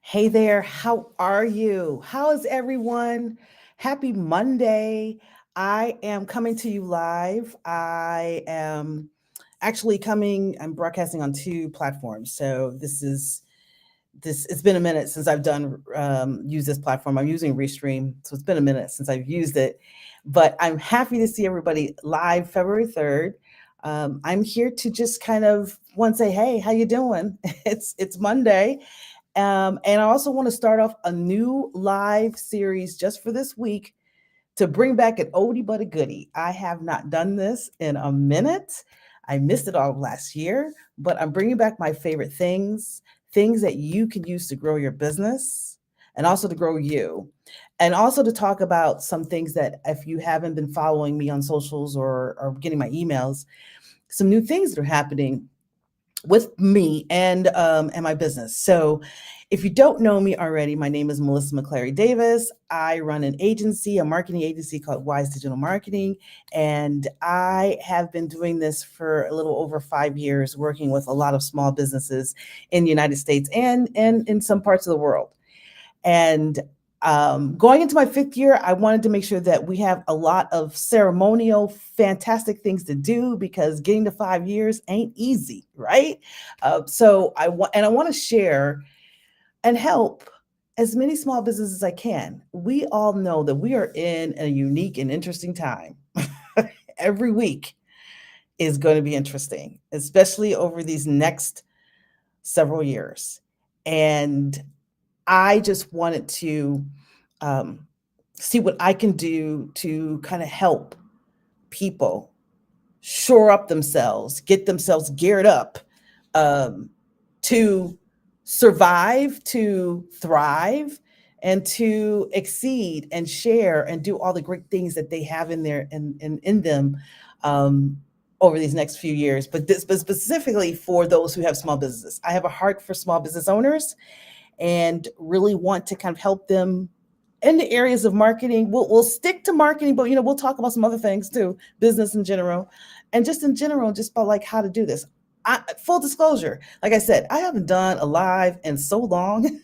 Hey there, how are you? How is everyone? Happy Monday. I am coming to you live. I am I'm broadcasting on two platforms. So it's been a minute since I've done use this platform. I'm using Restream, so it's been a minute since I've used it. But I'm happy to see everybody live February 3rd. I'm here to just kind of want to say, hey, how you doing? It's Monday. And I also want to start off a new live series just for this week to bring back an oldie but a goodie. I have not done this in a minute. I missed it all last year, but I'm bringing back my favorite things, things that you can use to grow your business and also to grow you. And also to talk about some things that if you haven't been following me on socials or getting my emails, some new things that are happening with me and my business. So, if you don't know me already, my name is Melissa McClary Davis. I run an agency, a marketing agency called Wise Digital Marketing, and I have been doing this for a little over 5 years, working with a lot of small businesses in the United States and in some parts of the world. And going into my fifth year, I wanted to make sure that we have a lot of ceremonial, fantastic things to do because getting to 5 years ain't easy, right? I want to share and help as many small businesses as I can. We all know that we are in a unique and interesting time. Every week is going to be interesting, especially over these next several years. And I just wanted to um, see what I can do to kind of help people shore up themselves, get themselves geared up um, to survive, to thrive, and to exceed and share and do all the great things that they have in there in them um, over these next few years. But specifically for those who have small businesses, I have a heart for small business owners and really want to kind of help them in the areas of marketing. We'll stick to marketing, but we'll talk about some other things too, business in general, and just in general, just about like how to do this. Full disclosure, like I said, I haven't done a live in so long,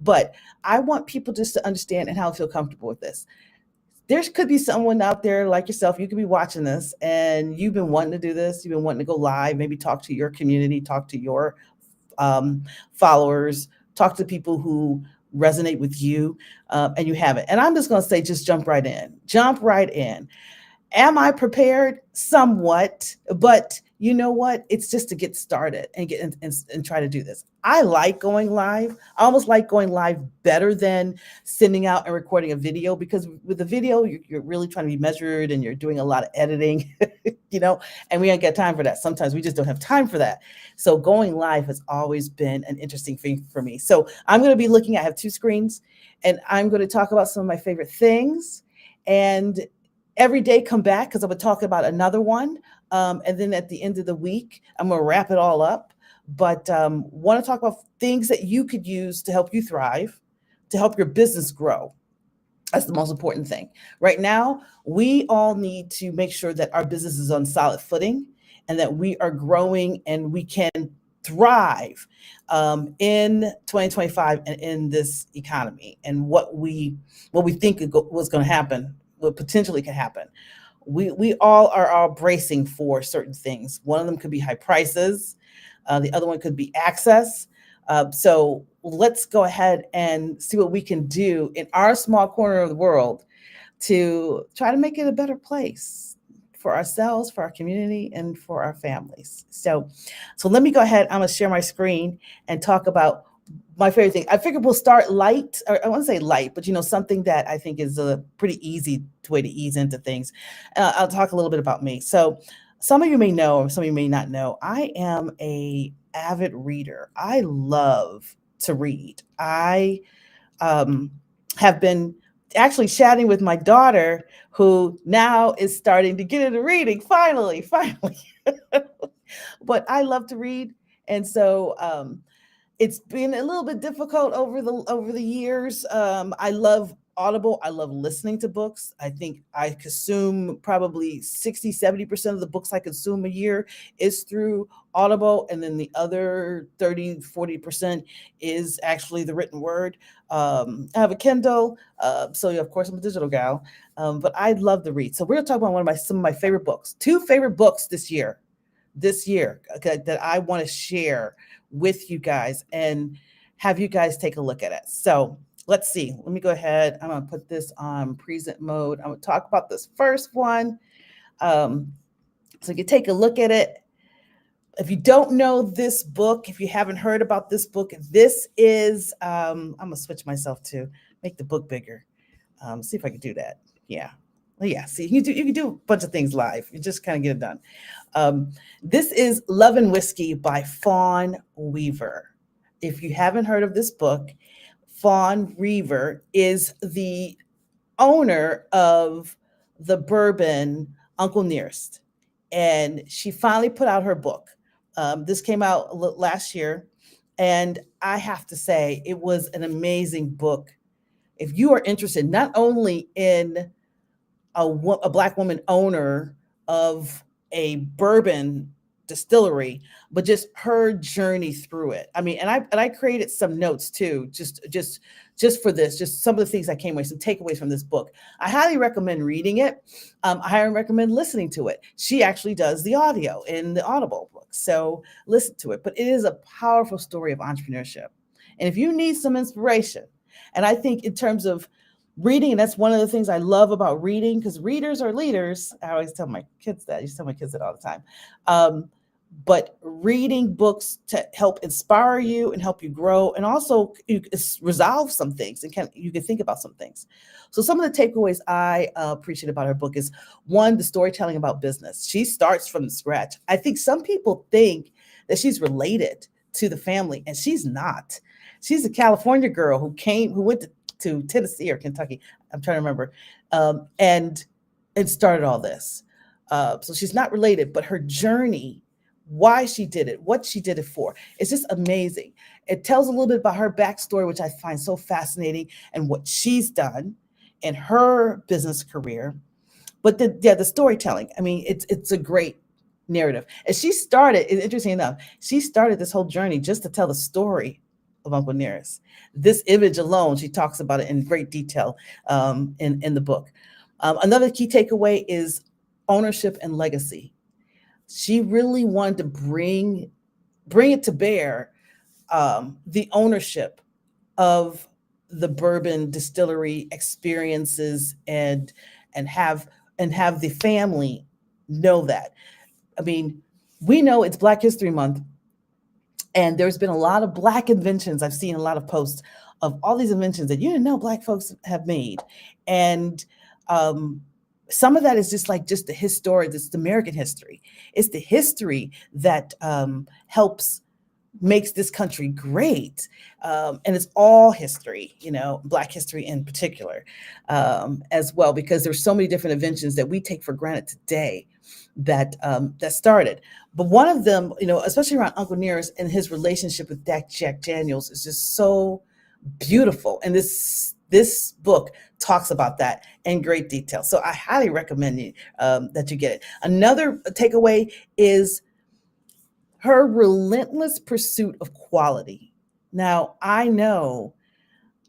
but I want people just to understand and how to feel comfortable with this. There could be someone out there like yourself, you could be watching this and you've been wanting to do this, you've been wanting to go live, maybe talk to your community, talk to your um, followers, talk to people who resonate with you, and you haven't. And I'm just going to say, just jump right in. Jump right in. Am I prepared? Somewhat, but you know what? It's just to get started and and try to do this. I like going live. I almost like going live better than sending out and recording a video because with the video, you're really trying to be measured and you're doing a lot of editing, and we don't get time for that. Sometimes we just don't have time for that. So going live has always been an interesting thing for me. So I'm going to be looking, I have two screens, and I'm going to talk about some of my favorite things. And every day come back because I would talk about another one. And then at the end of the week, I'm going to wrap it all up. But want to talk about things that you could use to help you thrive, to help your business grow. That's the most important thing. Right now, we all need to make sure that our business is on solid footing and that we are growing and we can thrive in 2025 and in this economy and what we think was going to happen, what potentially could happen. We all are all bracing for certain things. One of them could be high prices. The other one could be access. So let's go ahead and see what we can do in our small corner of the world to try to make it a better place for ourselves, for our community, and for our families. So let me go ahead. I'm gonna share my screen and talk about my favorite thing. I figured we'll start light, or I want to say light, but something that I think is a pretty easy way to ease into things. I'll talk a little bit about me. So some of you may know, or some of you may not know, I am a avid reader. I love to read. I um, have been actually chatting with my daughter, who now is starting to get into reading. Finally. But I love to read, and so it's been a little bit difficult over the years. I love Audible. I love listening to books. I think I consume probably 60, 70% of the books I consume a year is through Audible. And then the other 30, 40% is actually the written word. I have a Kindle. So of course I'm a digital gal. But I love to read. So we're going to talk about some of my favorite books. Two favorite books this year, okay, that I want to share with you guys and have you guys take a look at it. So let's see. Let me go ahead. I'm going to put this on present mode. I'm going to talk about this first one. Um, so you can take a look at it. If you don't know this book, if you haven't heard about this book, this is, I'm going to switch myself to make the book bigger. See if I can do that. Yeah. Well, yeah. See, you can do a bunch of things live. You just kind of get it done. This is Love and Whiskey by Fawn Weaver. If you haven't heard of this book, Fawn Weaver is the owner of the bourbon Uncle Nearest. And she finally put out her book. This came out last year. And I have to say, it was an amazing book. If you are interested not only in a Black woman owner of a bourbon distillery, but just her journey through it. I mean, and I created some notes too, just for this, just some of the things I came away, some takeaways from this book. I highly recommend reading it. I highly recommend listening to it. She actually does the audio in the Audible book, so listen to it. But it is a powerful story of entrepreneurship, and if you need some inspiration, and I think in terms of reading, and that's one of the things I love about reading, because readers are leaders. I always tell my kids that. I used to tell my kids that all the time. But reading books to help inspire you and help you grow, and also you resolve some things, and you can think about some things. So some of the takeaways I appreciate about her book is, one, the storytelling about business. She starts from scratch. I think some people think that she's related to the family, and she's not. She's a California girl who went to Tennessee or Kentucky. I'm trying to remember, and started all this. So she's not related, but her journey, why she did it, what she did it for, it's just amazing. It tells a little bit about her backstory, which I find so fascinating, and what she's done in her business career. But the storytelling, I mean, it's a great narrative. And she started, interesting enough, she started this whole journey just to tell the story of Uncle Nearest. This image alone, she talks about it in great detail in the book. Another key takeaway is ownership and legacy. She really wanted to bring it to bear, the ownership of the bourbon distillery experiences, and have the family know that. I mean, we know it's Black History Month, and there's been a lot of Black inventions. I've seen a lot of posts of all these inventions that you didn't know Black folks have made. And some of that is just the history, it's the American history. It's the history that helps makes this country great. And it's all history, Black history in particular, as well, because there's so many different inventions that we take for granted today that started. But one of them, especially around Uncle Nearest and his relationship with Jack Daniels, is just so beautiful. And this book talks about that in great detail. So I highly recommend that you get it. Another takeaway is her relentless pursuit of quality. Now, I know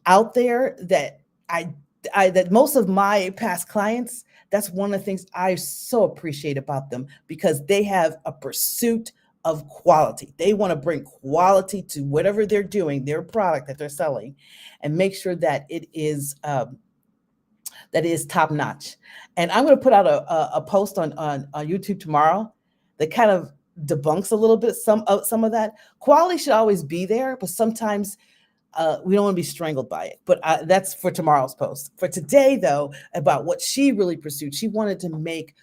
out there that that most of my past clients, that's one of the things I so appreciate about them, because they have a pursuit of quality. They want to bring quality to whatever they're doing, their product that they're selling, and make sure that it is top notch. And I'm going to put out a post on YouTube tomorrow that kind of debunks a little bit some of that. Quality should always be there, but sometimes we don't want to be strangled by it. But that's for tomorrow's post. For today, though, about what she really pursued, she wanted to make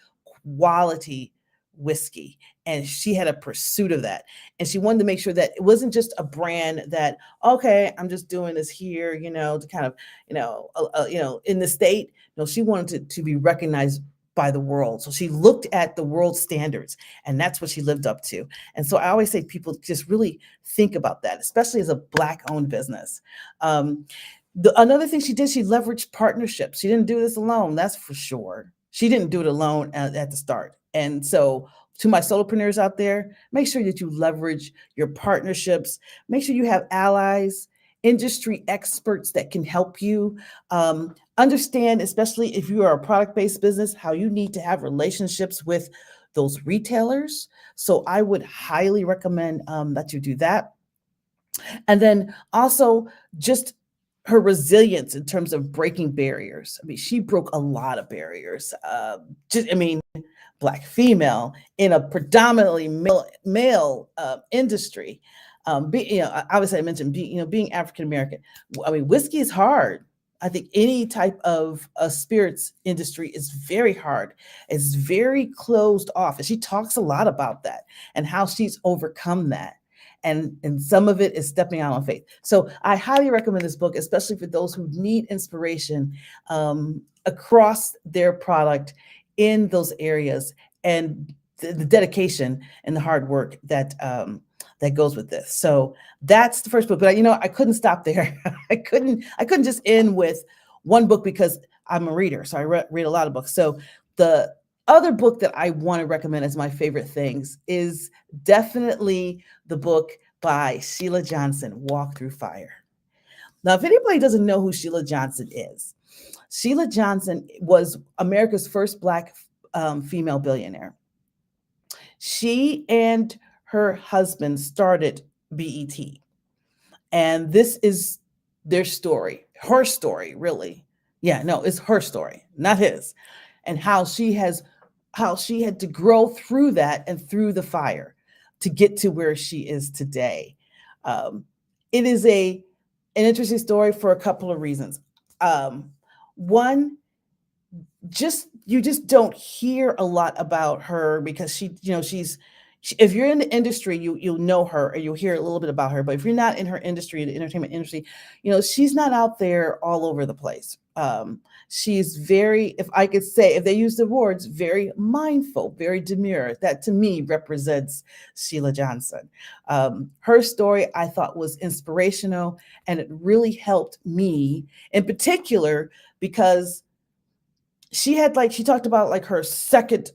quality whiskey, and she had a pursuit of that. And she wanted to make sure that it wasn't just a brand that, okay, I'm just doing this here, to kind of, in the state. No, she wanted to be recognized by the world. So she looked at the world standards, and that's what she lived up to. And so I always say people just really think about that, especially as a Black owned business. Another thing she did, she leveraged partnerships. She didn't do this alone, that's for sure. She didn't do it alone at the start. And so, to my solopreneurs out there, make sure that you leverage your partnerships. Make sure you have allies, industry experts that can help you. Understand, especially if you are a product based business, how you need to have relationships with those retailers. So, I would highly recommend that you do that. And then also just her resilience in terms of breaking barriers. I mean, she broke a lot of barriers. I mean, Black female in a predominantly male industry. Obviously, I mentioned being African American. I mean, whiskey is hard. I think any type of spirits industry is very hard. It's very closed off, and she talks a lot about that and how she's overcome that. And some of it is stepping out on faith. So I highly recommend this book, especially for those who need inspiration across their product in those areas, and the dedication and the hard work that goes with this. So that's the first book. But I couldn't stop there. I couldn't just end with one book because I'm a reader. So I read a lot of books. So the other book that I want to recommend as my favorite things is definitely the book by Sheila Johnson, Walk Through Fire. Now, if anybody doesn't know who Sheila Johnson is, Sheila Johnson was America's first Black female billionaire. She and her husband started BET. And this is their story, her story, really. Yeah, no, it's her story, not his. And how she had to grow through that and through the fire to get to where she is today. It is an interesting story for a couple of reasons. One, you just don't hear a lot about her because if you're in the industry, you'll know her or you'll hear a little bit about her. But if you're not in her industry, the entertainment industry, she's not out there all over the place. She's very, if I could say, if they use the words, very mindful, very demure. That to me represents Sheila Johnson. Her story I thought was inspirational, and it really helped me in particular because she talked about like her second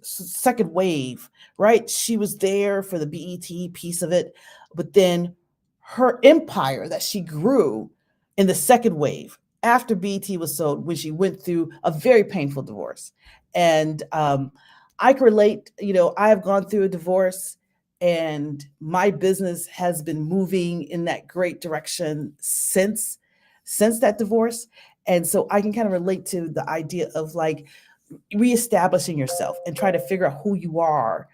wave, right? She was there for the BET piece of it, but then her empire that she grew in the second wave after BET was sold, when she went through a very painful divorce. And I can relate. I have gone through a divorce, and my business has been moving in that great direction since that divorce. And so I can kind of relate to the idea of like reestablishing yourself and try to figure out who you are,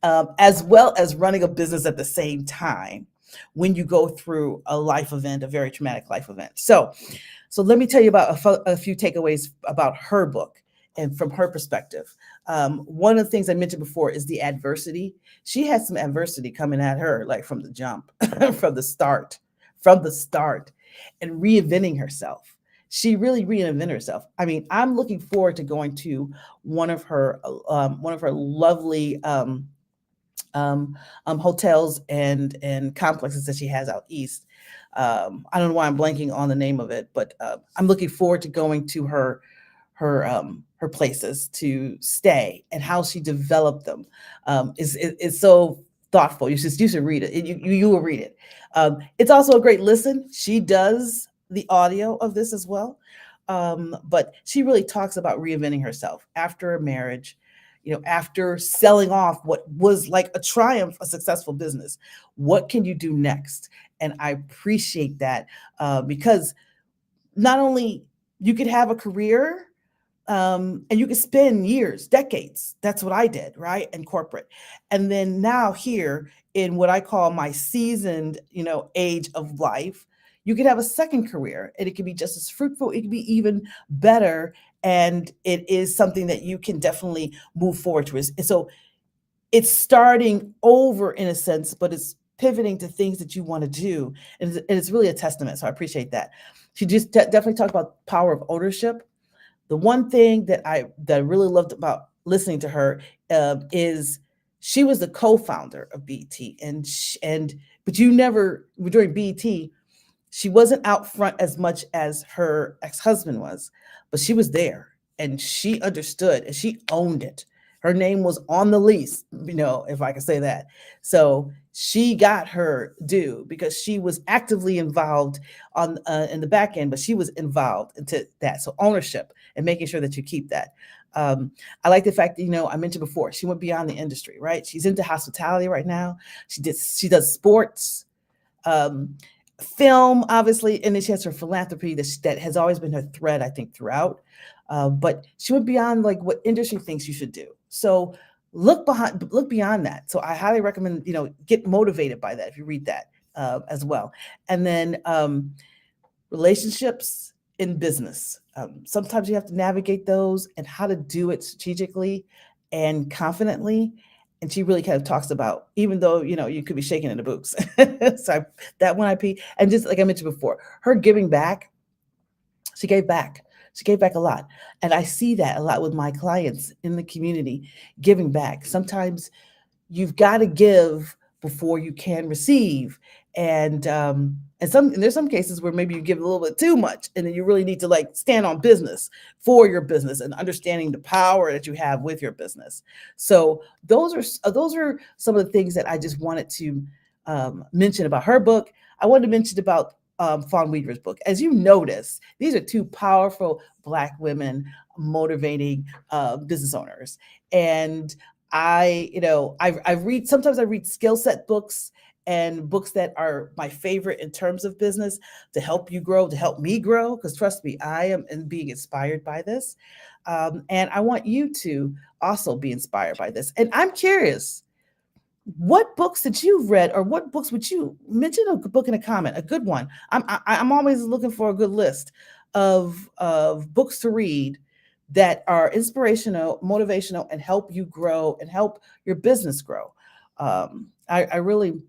as well as running a business at the same time when you go through a life event, a very traumatic life event. So let me tell you about a few takeaways about her book and from her perspective. One of the things I mentioned before is the adversity. She had some adversity coming at her, like from the jump, from the start, and reinventing herself. She really reinvented herself. I mean, I'm looking forward to going to one of her lovely hotels and complexes that she has out east. I don't know why I'm blanking on the name of it, but I'm looking forward to going to her places to stay, and how she developed them. Is so thoughtful. You should read it. You will read it. It's also a great listen. She does the audio of this as well. But she really talks about reinventing herself after a marriage, after selling off what was like a triumph, a successful business. What can you do next? And I appreciate that because not only you could have a career, and you could spend years, decades. That's what I did, right? In corporate. And then now here in what I call my seasoned, age of life, you could have a second career, and it could be just as fruitful. It could be even better. And it is something that you can definitely move forward to. And so it's starting over in a sense, but it's pivoting to things that you want to do. And it's really a testament. So I appreciate that. She just definitely talked about power of ownership. The one thing that I really loved about listening to her is she was the co-founder of BET, but during BET, She wasn't out front as much as her ex-husband was, but she was there and she understood and she owned it. Her name was on the lease, if I can say that. So she got her due because she was actively involved on in the back end, but she was involved into that. So ownership and making sure that you keep that. Um, I like the fact that I mentioned before she went beyond the industry, right? She's into hospitality right now. She does sports, um, film, obviously, and then she has her philanthropy that has always been her thread, I think, throughout. But she went beyond like what industry thinks you should do. So look beyond that. So I highly recommend get motivated by that if you read that as well. And then relationships in business. Sometimes you have to navigate those and how to do it strategically and confidently. And she really kind of talks about, even though you could be shaking in the boots. So that one IP, and just like I mentioned before, her giving back. She gave back. She gave back a lot, and I see that a lot with my clients in the community, giving back. Sometimes you've got to give before you can receive. And there's some cases where maybe you give a little bit too much, and then you really need to like stand on business for your business and understanding the power that you have with your business. So those are some of the things that I just wanted to mention about her book. I wanted to mention about Fawn Weaver's book. As you notice, these are two powerful Black women motivating business owners. And I read, sometimes I read skill set books and books that are my favorite in terms of business to help you grow, to help me grow. Because trust me, I am being inspired by this. And I want you to also be inspired by this. And I'm curious, what books that you've read, or what books would you mention a book in a comment, a good one? I'm always looking for a good list of books to read that are inspirational, motivational, and help you grow and help your business grow. I really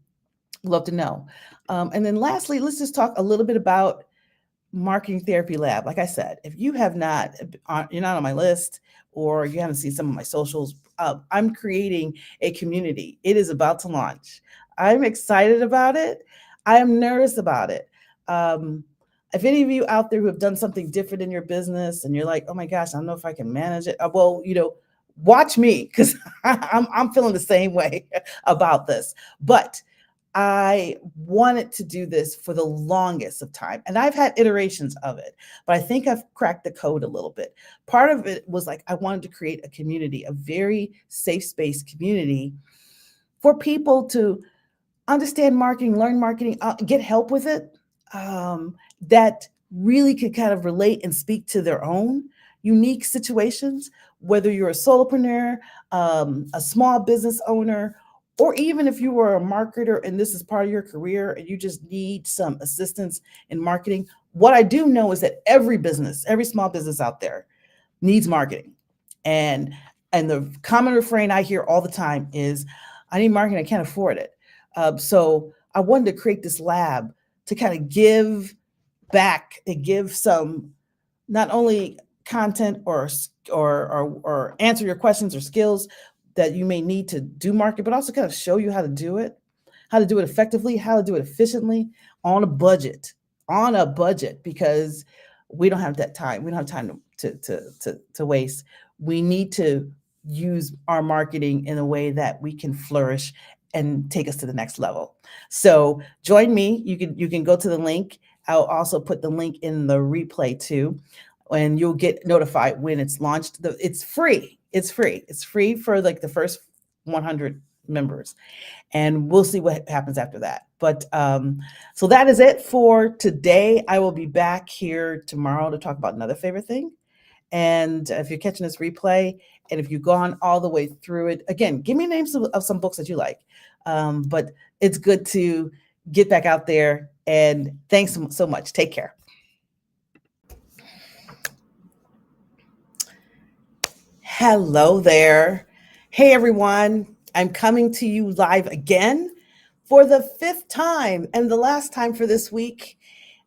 love to know. And then lastly, let's just talk a little bit about Marketing Therapy Lab. Like I said, if you have not, you're not on my list, or you haven't seen some of my socials, I'm creating a community. It is about to launch. I'm excited about it. I am nervous about it. If any of you out there who have done something different in your business and you're like, oh my gosh, I don't know if I can manage it. Well, watch me, because I'm feeling the same way about this. But I wanted to do this for the longest of time, and I've had iterations of it, but I think I've cracked the code a little bit. Part of it was like I wanted to create a community, a very safe space community for people to understand marketing, learn marketing, get help with it, that really could kind of relate and speak to their own unique situations, whether you're a solopreneur, a small business owner, or even if you were a marketer and this is part of your career and you just need some assistance in marketing. What I do know is that every business, every small business out there needs marketing. And the common refrain I hear all the time is, I need marketing, I can't afford it. So I wanted to create this lab to kind of give back and give some, not only content or answer your questions or skills that you may need to do market, but also kind of show you how to do it effectively, how to do it efficiently on a budget, because we don't have that time. We don't have time to waste. We need to use our marketing in a way that we can flourish and take us to the next level. So join me. You can go to the link. I'll also put the link in the replay too, and you'll get notified when it's launched. It's free. It's free for like the first 100 members, and we'll see what happens after that. But so that is it for today. I will be back here tomorrow to talk about another favorite thing. And if you're catching this replay, and if you've gone all the way through it, again, give me names of some books that you like. But it's good to get back out there. And thanks so much. Take care. Hello there. Hey, everyone. I'm coming to you live again for the fifth time and the last time for this week.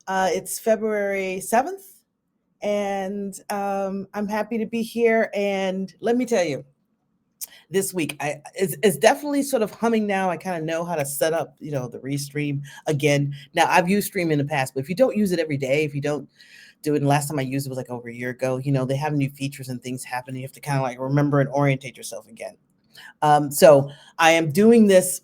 It's February 7th, and I'm happy to be here. And let me tell you, this week. It's definitely sort of humming now. I kind of know how to set up, the restream again. Now I've used Stream in the past, but if you don't use it every day, if you don't do it, and last time I used it was like over a year ago, they have new features and things happen. You have to kind of like remember and orientate yourself again. So I am doing this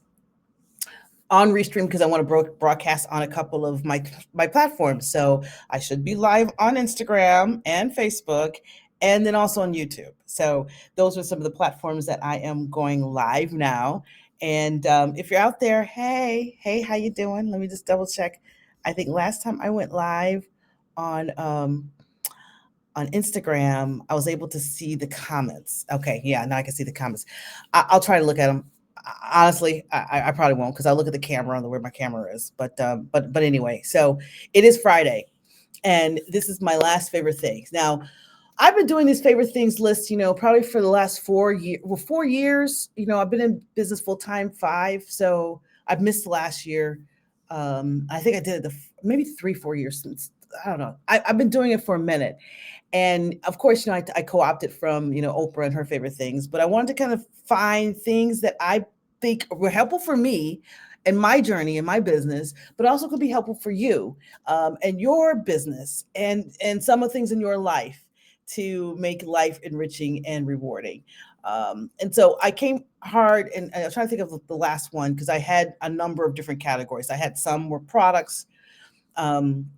on Restream because I want to broadcast on a couple of my platforms. So I should be live on Instagram and Facebook, and then also on YouTube. So those are some of the platforms that I am going live now. And if you're out there, hey, how you doing? Let me just double check. I think last time I went live on on Instagram, I was able to see the comments. Okay, yeah, now I can see the comments. I'll try to look at them. Honestly, I probably won't because I look at the camera and where my camera is. But anyway, so it is Friday, and this is my last favorite things. Now, I've been doing these favorite things list, probably for the last 4 years. Well, 4 years. I've been in business full time 5, so I've missed last year. I think I did it maybe 3, 4 years since. I don't know. I've been doing it for a minute. And of course, I co-opted from, Oprah and her favorite things, but I wanted to kind of find things that I think were helpful for me and my journey and my business, but also could be helpful for you and your business and some of the things in your life to make life enriching and rewarding. And so I came hard, and I was trying to think of the last one because I had a number of different categories. I had some were products, um,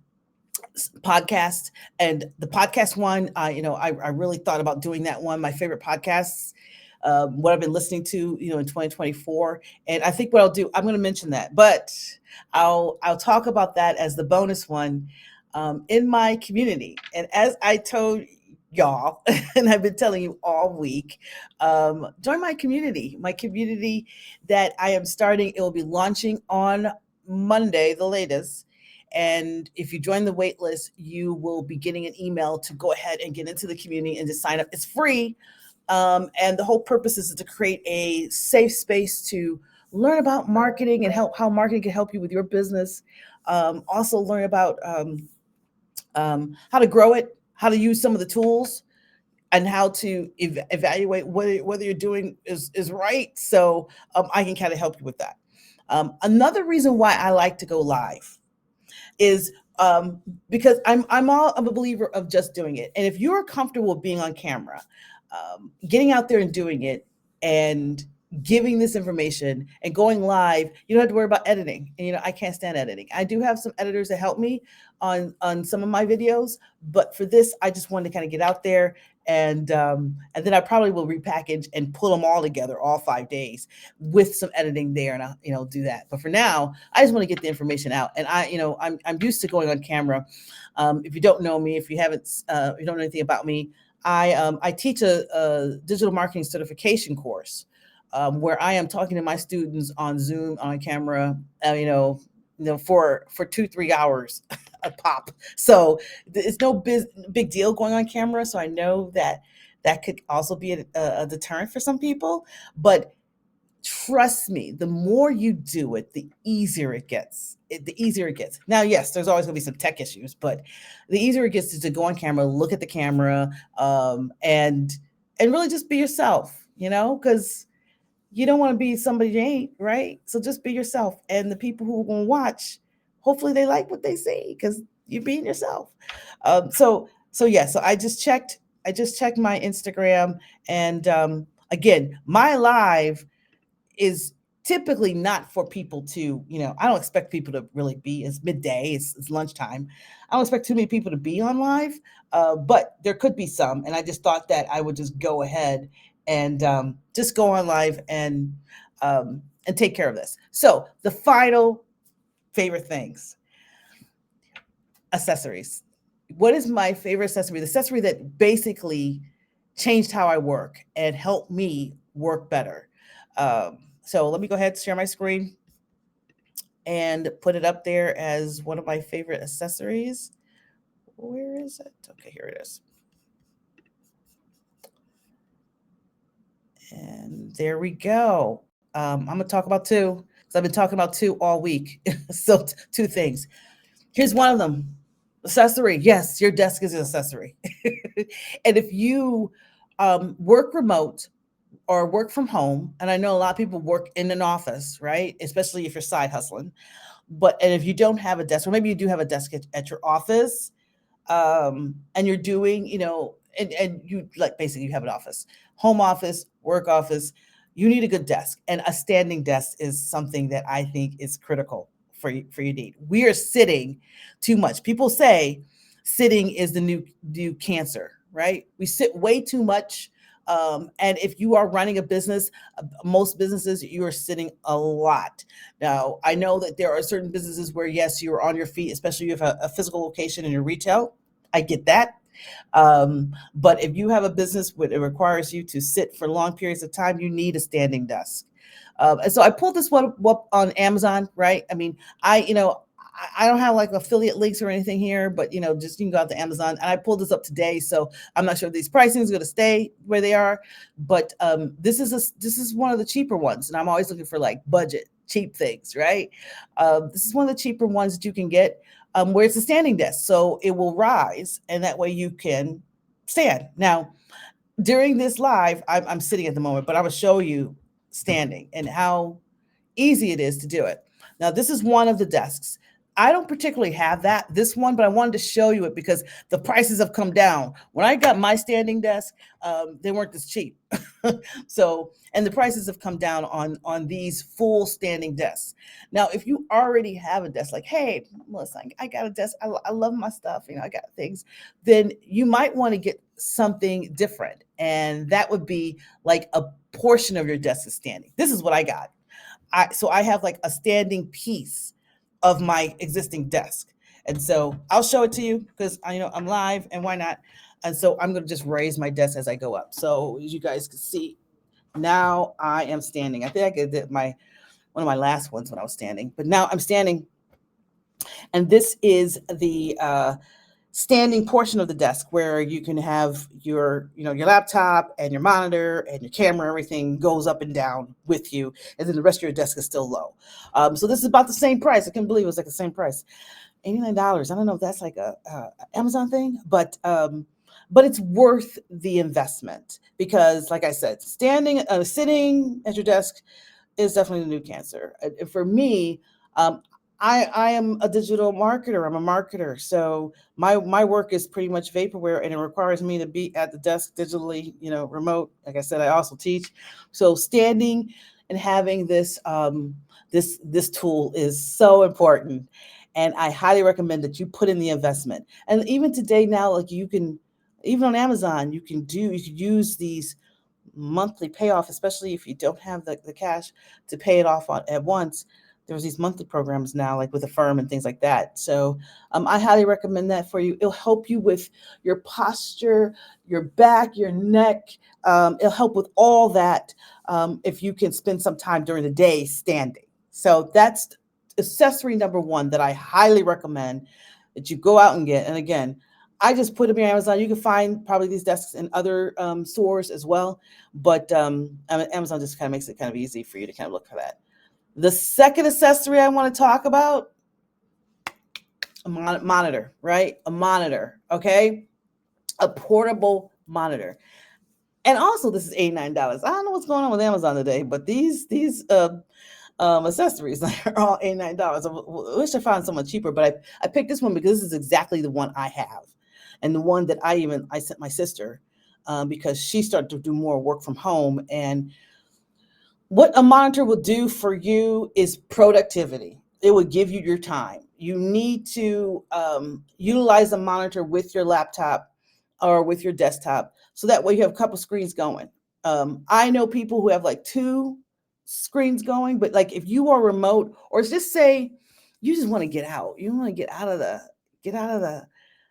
podcast, and the podcast one, I really thought about doing that one. My favorite podcasts, what I've been listening to, in 2024, and I think what I'll do, I'm going to mention that, but I'll talk about that as the bonus one in my community. And as I told y'all, and I've been telling you all week, join my community that I am starting. It will be launching on Monday, the latest. And if you join the wait list, you will be getting an email to go ahead and get into the community and to sign up. It's free. And the whole purpose is to create a safe space to learn about marketing and how marketing can help you with your business. Also learn about how to grow it, how to use some of the tools, and how to evaluate whether you're doing is right. So I can kind of help you with that. Another reason why I like to go live is because I'm a believer of just doing it. And if you're comfortable being on camera, getting out there and doing it and giving this information and going live, you don't have to worry about editing. And I can't stand editing. I do have some editors that help me on some of my videos, but for this, I just wanted to kind of get out there, and then I probably will repackage and pull them all together all 5 days with some editing there, and I'll do that. But for now, I just want to get the information out, and I'm used to going on camera. If you don't know me, if you haven't, you don't know anything about me, I teach a digital marketing certification course where I am talking to my students on Zoom on camera, for 2-3 hours a pop. So it's no big deal going on camera. So I know that could also be a deterrent for some people, but trust me, the more you do it, the easier it gets. The easier it gets. Now, yes, there's always going to be some tech issues, but the easier it gets is to go on camera, look at the camera, and really just be yourself. Because you don't want to be somebody you ain't, right? So just be yourself, and the people who are going to watch, hopefully they like what they see because you're being yourself. So I just checked. I just checked my Instagram, and again, my live is typically not for people to, I don't expect people to really be, it's midday, it's lunchtime. I don't expect too many people to be on live, but there could be some. And I just thought that I would just go ahead and just go on live and take care of this. So the final favorite things, accessories. What is my favorite accessory? The accessory that basically changed how I work and helped me work better. So let me go ahead and share my screen and put it up there as one of my favorite accessories. Where is it? Okay, here it is. And there we go. I'm going to talk about two because I've been talking about two all week. So two things. Here's one of them. Accessory. Yes, your desk is an accessory. And if you work remote, or work from home, and I know a lot of people work in an office, right? Especially if you're side hustling. But and if you don't have a desk, or maybe you do have a desk at your office, and you're doing, and you like basically you have an office, home office, work office, you need a good desk. And a standing desk is something that I think is critical for your need. We are sitting too much. People say sitting is the new cancer, right? We sit way too much. And if you are running a business, most businesses, you are sitting a lot. Now, I know that there are certain businesses where, yes, you're on your feet, especially if you have a physical location in your retail. I get that. But if you have a business where it requires you to sit for long periods of time, you need a standing desk. And so I pulled this one up on Amazon, right? I mean, I don't have like affiliate links or anything here, but just you can go out to Amazon. And I pulled this up today, so I'm not sure if these pricing is going to stay where they are. But this is one of the cheaper ones, and I'm always looking for like budget cheap things, right? This is one of the cheaper ones that you can get, where it's a standing desk, so it will rise, and that way you can stand. Now, during this live, I'm sitting at the moment, but I will show you standing and how easy it is to do it. Now, this is one of the desks. I don't particularly have this one, but I wanted to show you it because the prices have come down. When I got my standing desk, they weren't this cheap. So, and the prices have come down on these full standing desks. Now, if you already have a desk, like, hey, Melissa, I got a desk. I love my stuff. I got things. Then you might want to get something different, and that would be like a portion of your desk is standing. This is what I got. So I have like a standing piece of my existing desk. And so I'll show it to you because I'm live, and why not? And so I'm going to just raise my desk as I go up. So as you guys can see, now I am standing. I think I did one of my last ones when I was standing, but now I'm standing. And this is the standing portion of the desk where you can have your laptop and your monitor and your camera. Everything goes up and down with you, and then the rest of your desk is still low. So this is about the same price. I can't believe it was like the same price, $89. I don't know if that's like a Amazon thing, but it's worth the investment because, like I said, sitting at your desk is definitely the new cancer. For me, I am a digital marketer. I'm a marketer. So my work is pretty much vaporware, and it requires me to be at the desk digitally, remote. Like I said, I also teach. So standing and having this tool is so important. And I highly recommend that you put in the investment. And even today now, like you can, even on Amazon, you can use these monthly payoff, especially if you don't have the cash to pay it off at once. There's these monthly programs now, like with a firm and things like that. So I highly recommend that for you. It'll help you with your posture, your back, your neck. It'll help with all that if you can spend some time during the day standing. So that's accessory number one that I highly recommend that you go out and get. And again, I just put them on Amazon. You can find probably these desks in other stores as well, but Amazon just kind of makes it kind of easy for you to kind of look for that. The second accessory I want to talk about, a monitor, right? A monitor, okay? A portable monitor. And also, this is $89. I don't know what's going on with Amazon today, but these accessories are all $89. I wish I found someone cheaper, but I picked this one because this is exactly the one I have, and the one that I sent my sister because she started to do more work from home. And what a monitor will do for you is productivity. It will give you your time. You need to utilize a monitor with your laptop or with your desktop, so that way you have a couple screens going. I know people who have like two screens going, but like if you are remote, or just say you just want to get out, you want to get out of the,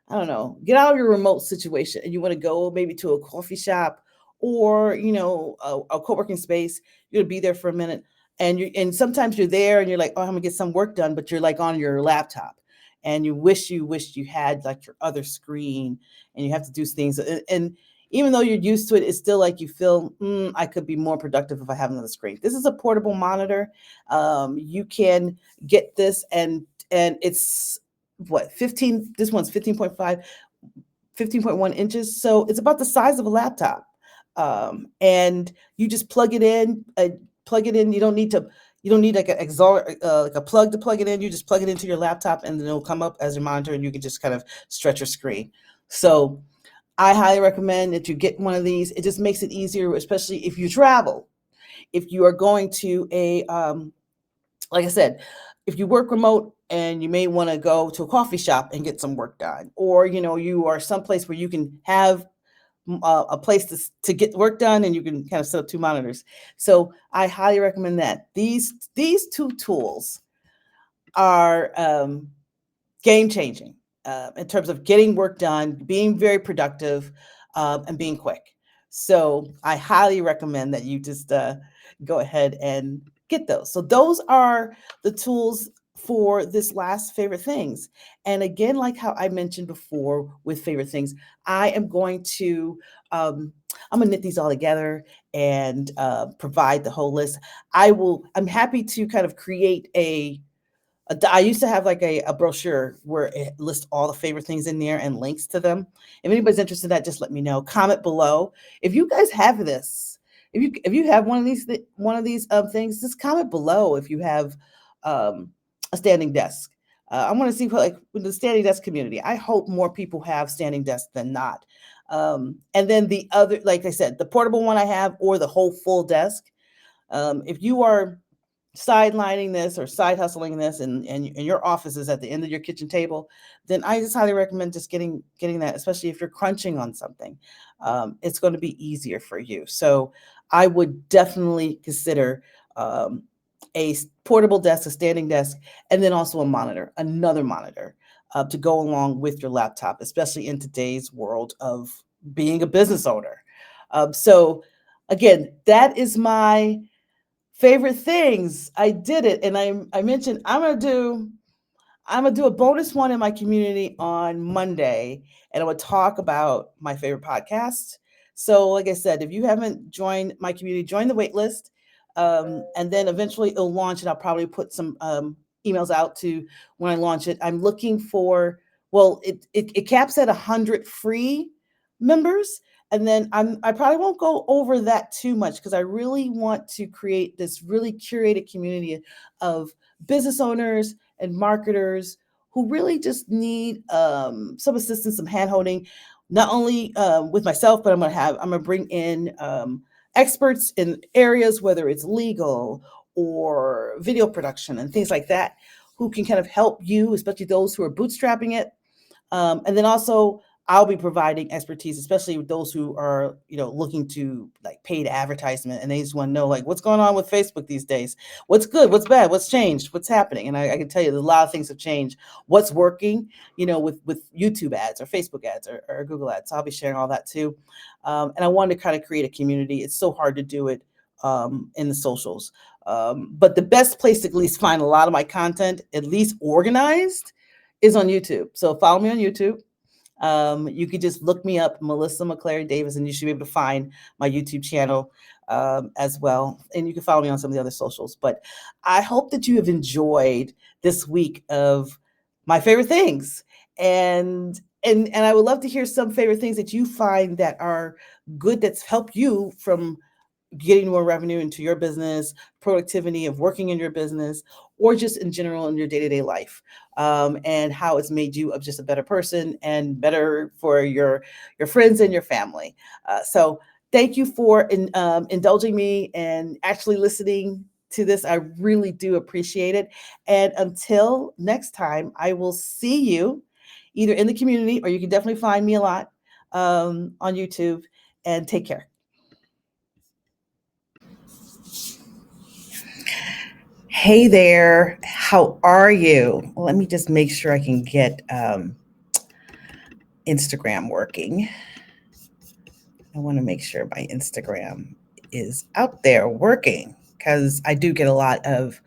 I don't know, get out of your remote situation, and you want to go maybe to a coffee shop or a co-working space. You're gonna be there for a minute, and sometimes you're there and you're like, oh, I'm gonna get some work done, but you're like on your laptop, and you wished you had like your other screen, and you have to do things, and even though you're used to it, it's still like you feel, I could be more productive if I have another screen. This is a portable monitor. You can get this, and it's what, 15, this one's 15.5, 15.1 inches. So it's about the size of a laptop. And you just plug it in. Plug it in. You don't need like like a plug to plug it in. You just plug it into your laptop, and then it'll come up as your monitor, and you can just kind of stretch your screen. So I highly recommend that you get one of these. It just makes it easier, especially if you travel. If you are going to like I said, if you work remote and you may want to go to a coffee shop and get some work done, or you are someplace where you can have a place to get work done, and you can kind of set up two monitors. So I highly recommend that. These two tools are game changing in terms of getting work done, being very productive, and being quick. So I highly recommend that you just go ahead and get those. So those are the tools for this last favorite things. And again, like how I mentioned before with favorite things, I am going to I'm gonna knit these all together and provide the whole list. I'm happy to kind of create I used to have like a brochure where it lists all the favorite things in there and links to them. If anybody's interested in that, just let me know. Comment below if you guys have this. If you have one of these things, just comment below if you have um, a standing desk. I want to see like with the standing desk community. I hope more people have standing desks than not. And then the other, like I said, the portable one I have or the whole full desk. If you are sidelining this or side hustling this and your office is at the end of your kitchen table, then I just highly recommend just getting that, especially if you're crunching on something. It's going to be easier for you. So I would definitely consider um, portable desk, a standing desk, and then also a monitor, another monitor to go along with your laptop, especially in today's world of being a business owner. So again, that is my favorite things. I did it, and I mentioned I'm gonna do a bonus one in my community on Monday, and I'm gonna talk about my favorite podcast. So, like I said, if you haven't joined my community, join the wait list, and then eventually it'll launch, and I'll probably put some emails out to when I launch it. I'm looking for it caps at 100 free members, and then I probably won't go over that too much because I really want to create this really curated community of business owners and marketers who really just need some assistance, some handholding, not only with myself, but I'm gonna bring in experts in areas whether it's legal or video production and things like that, who can kind of help you, especially those who are bootstrapping it, and then also I'll be providing expertise, especially with those who are, looking to like paid advertisement and they just want to know like what's going on with Facebook these days. What's good, what's bad, what's changed, what's happening. And I can tell you there's a lot of things have changed. What's working, with YouTube ads or Facebook ads or Google ads. So I'll be sharing all that too. And I wanted to kind of create a community. It's so hard to do it in the socials. But the best place to at least find a lot of my content, at least organized, is on YouTube. So follow me on YouTube. You could just look me up, Melissa McClary Davis, and you should be able to find my YouTube channel as well. And you can follow me on some of the other socials. But I hope that you have enjoyed this week of my favorite things. And I would love to hear some favorite things that you find that are good, that's helped you from getting more revenue into your business, productivity of working in your business, or just in general in your day-to-day life, and how it's made you just a better person and better for your friends and your family. So thank you for indulging me and actually listening to this. I really do appreciate it. And until next time, I will see you either in the community or you can definitely find me a lot on YouTube. And take care. Hey there, how are you? Let me just make sure I can get Instagram working. I want to make sure my Instagram is out there working because I do get a lot of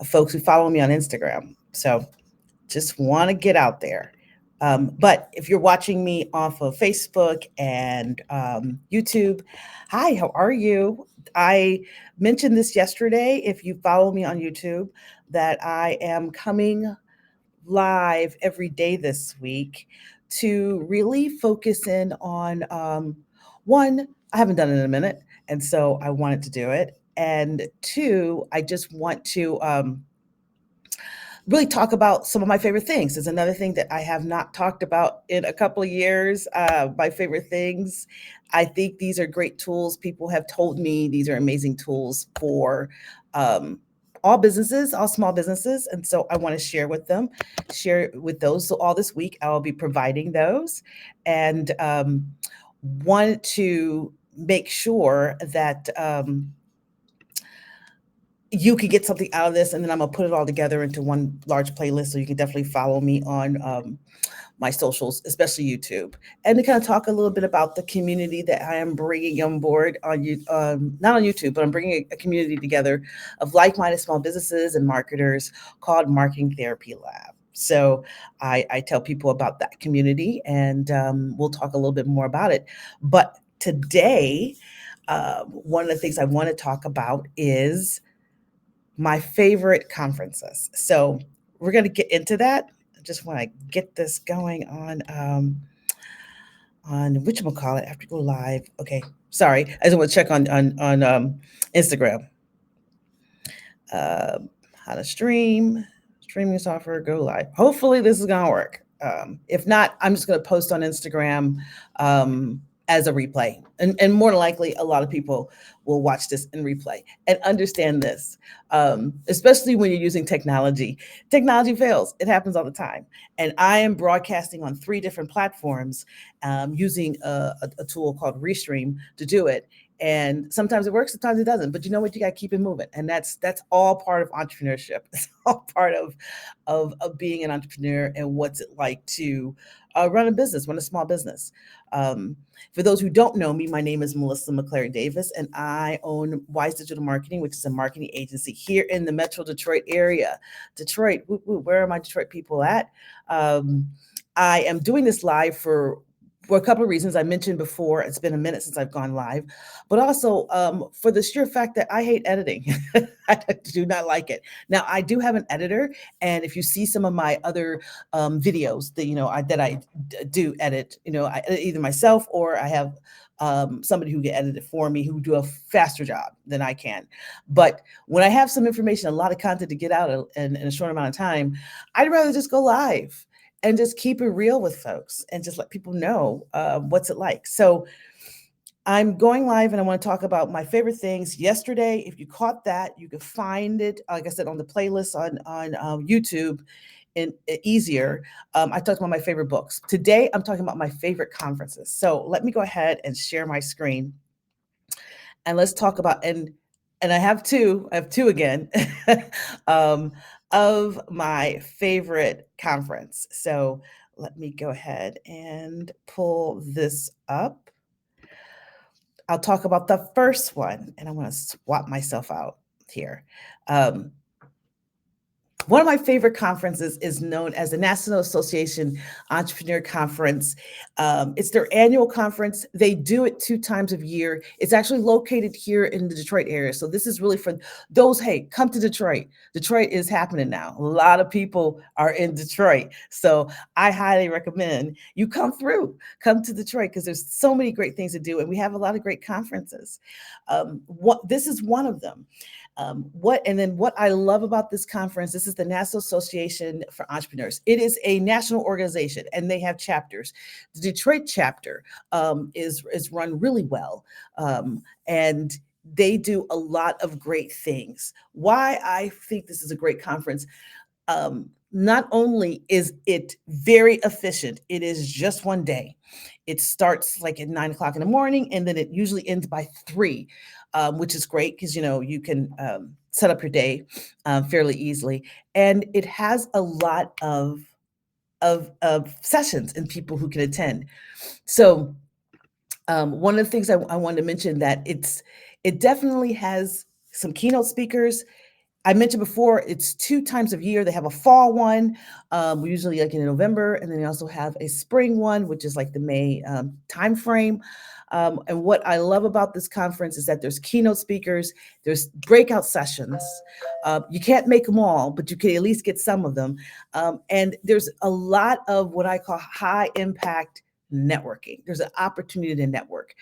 folks who follow me on Instagram. So just want to get out there. But if you're watching me off of Facebook and YouTube, hi, how are you? I mentioned this yesterday. If you follow me on YouTube, that I am coming live every day this week to really focus in on One, I haven't done it in a minute, and so I wanted to do it. And two, I just want to really talk about some of my favorite things. There's another thing that I have not talked about in a couple of years. My favorite things. I think these are great tools. People have told me these are amazing tools for um, all businesses, all small businesses. And so I want to share with those. So all this week, I will be providing those and want to make sure that you can get something out of this, and then I'm gonna put it all together into one large playlist. So you can definitely follow me on my socials, especially YouTube, and to kind of talk a little bit about the community that I am bringing on board on you, not on YouTube, but I'm bringing a community together of like-minded small businesses and marketers called Marketing Therapy Lab. So I tell people about that community, and we'll talk a little bit more about it. But today, one of the things I want to talk about is my favorite conferences. So we're going to get into that. I just want to get this going on whatchamacallit after go live. Okay, sorry, I just want to check on Instagram. Uh, how to streaming software, go live. Hopefully this is gonna work. If not, I'm just gonna post on Instagram as a replay. And more than likely, a lot of people will watch this in replay and understand this, especially when you're using technology. Technology fails, it happens all the time. And I am broadcasting on 3 different platforms using a tool called Restream to do it. And sometimes it works, sometimes it doesn't. But you know what? You got to keep it moving, and that's all part of entrepreneurship. It's all part of being an entrepreneur and what's it like to run a business, run a small business. Um, for those who don't know me, my name is Melissa McClary Davis, and I own Wise Digital Marketing, which is a marketing agency here in the Metro Detroit area. Detroit, whoop, whoop, where are my Detroit people at? Um, I am doing this live for a couple of reasons I mentioned before. It's been a minute since I've gone live, but also for the sheer fact that I hate editing. I do not like it. Now I do have an editor, and if you see some of my other videos that do edit, I edit either myself or I have somebody who can edit it for me, who do a faster job than I can. But when I have some information, a lot of content to get out in a short amount of time, I'd rather just go live and just keep it real with folks and just let people know what's it like. So I'm going live and I want to talk about my favorite things. Yesterday, if you caught that, you could find it, like I said, on the playlist on YouTube and easier. I talked about my favorite books. Today, I'm talking about my favorite conferences. So let me go ahead and share my screen and let's talk about and I have two. I have two again. um, of my favorite conference. So let me go ahead and pull this up. I'll talk about the first one, and I want to swap myself out here. Um, One of my favorite conferences is known as the National Association Entrepreneur Conference. It's their annual conference. They do it 2 times a year. It's actually located here in the Detroit area. So this is really for those, hey, come to Detroit. Detroit is happening now. A lot of people are in Detroit. So I highly recommend you come to Detroit because there's so many great things to do. And we have a lot of great conferences. This is one of them. What I love about this conference, this is the National Association for Entrepreneurs. It is a national organization and they have chapters. The Detroit chapter is run really well. And they do a lot of great things. Why I think this is a great conference. Not only is it very efficient, it is just one day. It starts like at 9 o'clock in the morning, and then it usually ends by 3, which is great because you can set up your day fairly easily, and it has a lot of sessions and people who can attend. So one of the things I wanted to mention that it definitely has some keynote speakers. I mentioned before, it's 2 times a year. They have a fall one, we usually like in November, and then they also have a spring one, which is like the May timeframe. And what I love about this conference is that there's keynote speakers, there's breakout sessions. You can't make them all, but you can at least get some of them. And there's a lot of what I call high impact networking. There's an opportunity to network.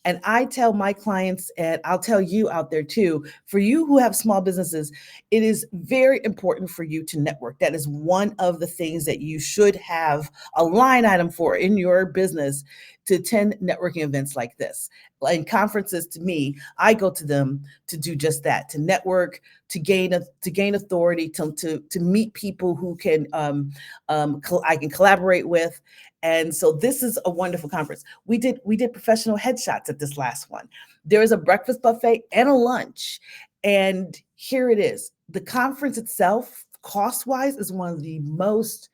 And I tell my clients, and I'll tell you out there too, for you who have small businesses, it is very important for you to network. That is one of the things that you should have a line item for in your business, to attend networking events like this. And conferences, to me, I go to them to do just that, to network, to gain authority, to meet people who can I can collaborate with. And so this is a wonderful conference. We did professional headshots at this last one. There is a breakfast buffet and a lunch. And here it is. The conference itself, cost wise, is one of the most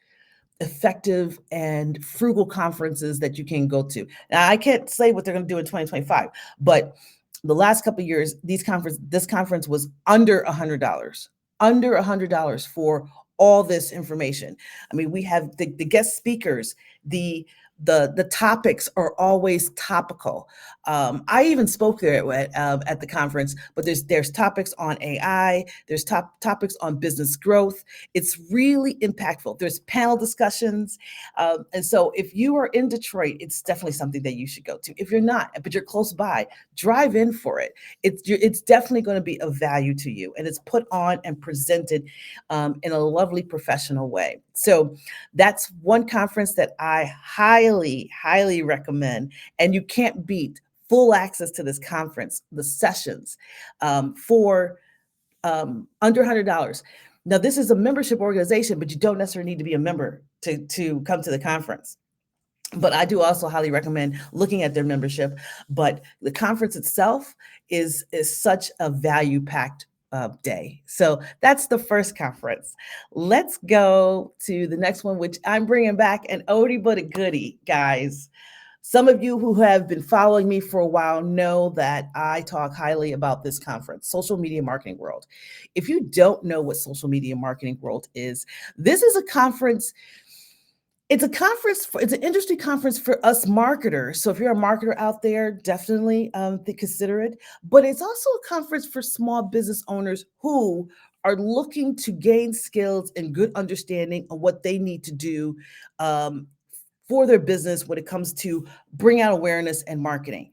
effective and frugal conferences that you can go to. Now, I can't say what they're going to do in 2025, but the last couple of years, this conference was under $100 for all this information. I mean, we have the guest speakers, the the topics are always topical. I even spoke there at the conference, but there's topics on AI, there's topics on business growth. It's really impactful. There's panel discussions, and so if you are in Detroit, it's definitely something that you should go to. If you're not, but you're close by, drive in for it. It's definitely going to be of value to you, and it's put on and presented in a lovely professional way. So that's one conference that I highly, highly recommend. And you can't beat full access to this conference, the sessions, for under $100. Now, this is a membership organization, but you don't necessarily need to be a member to come to the conference. But I do also highly recommend looking at their membership. But the conference itself is such a value packed day. So that's the first conference. Let's go to the next one, which I'm bringing back an oldie but a goodie, guys. Some of you who have been following me for a while know that I talk highly about this conference, Social Media Marketing World. If you don't know what Social Media Marketing World is, this is a conference. It's an industry conference for us marketers. So if you're a marketer out there, definitely consider it. But it's also a conference for small business owners who are looking to gain skills and good understanding of what they need to do um, for their business when it comes to bring out awareness and marketing.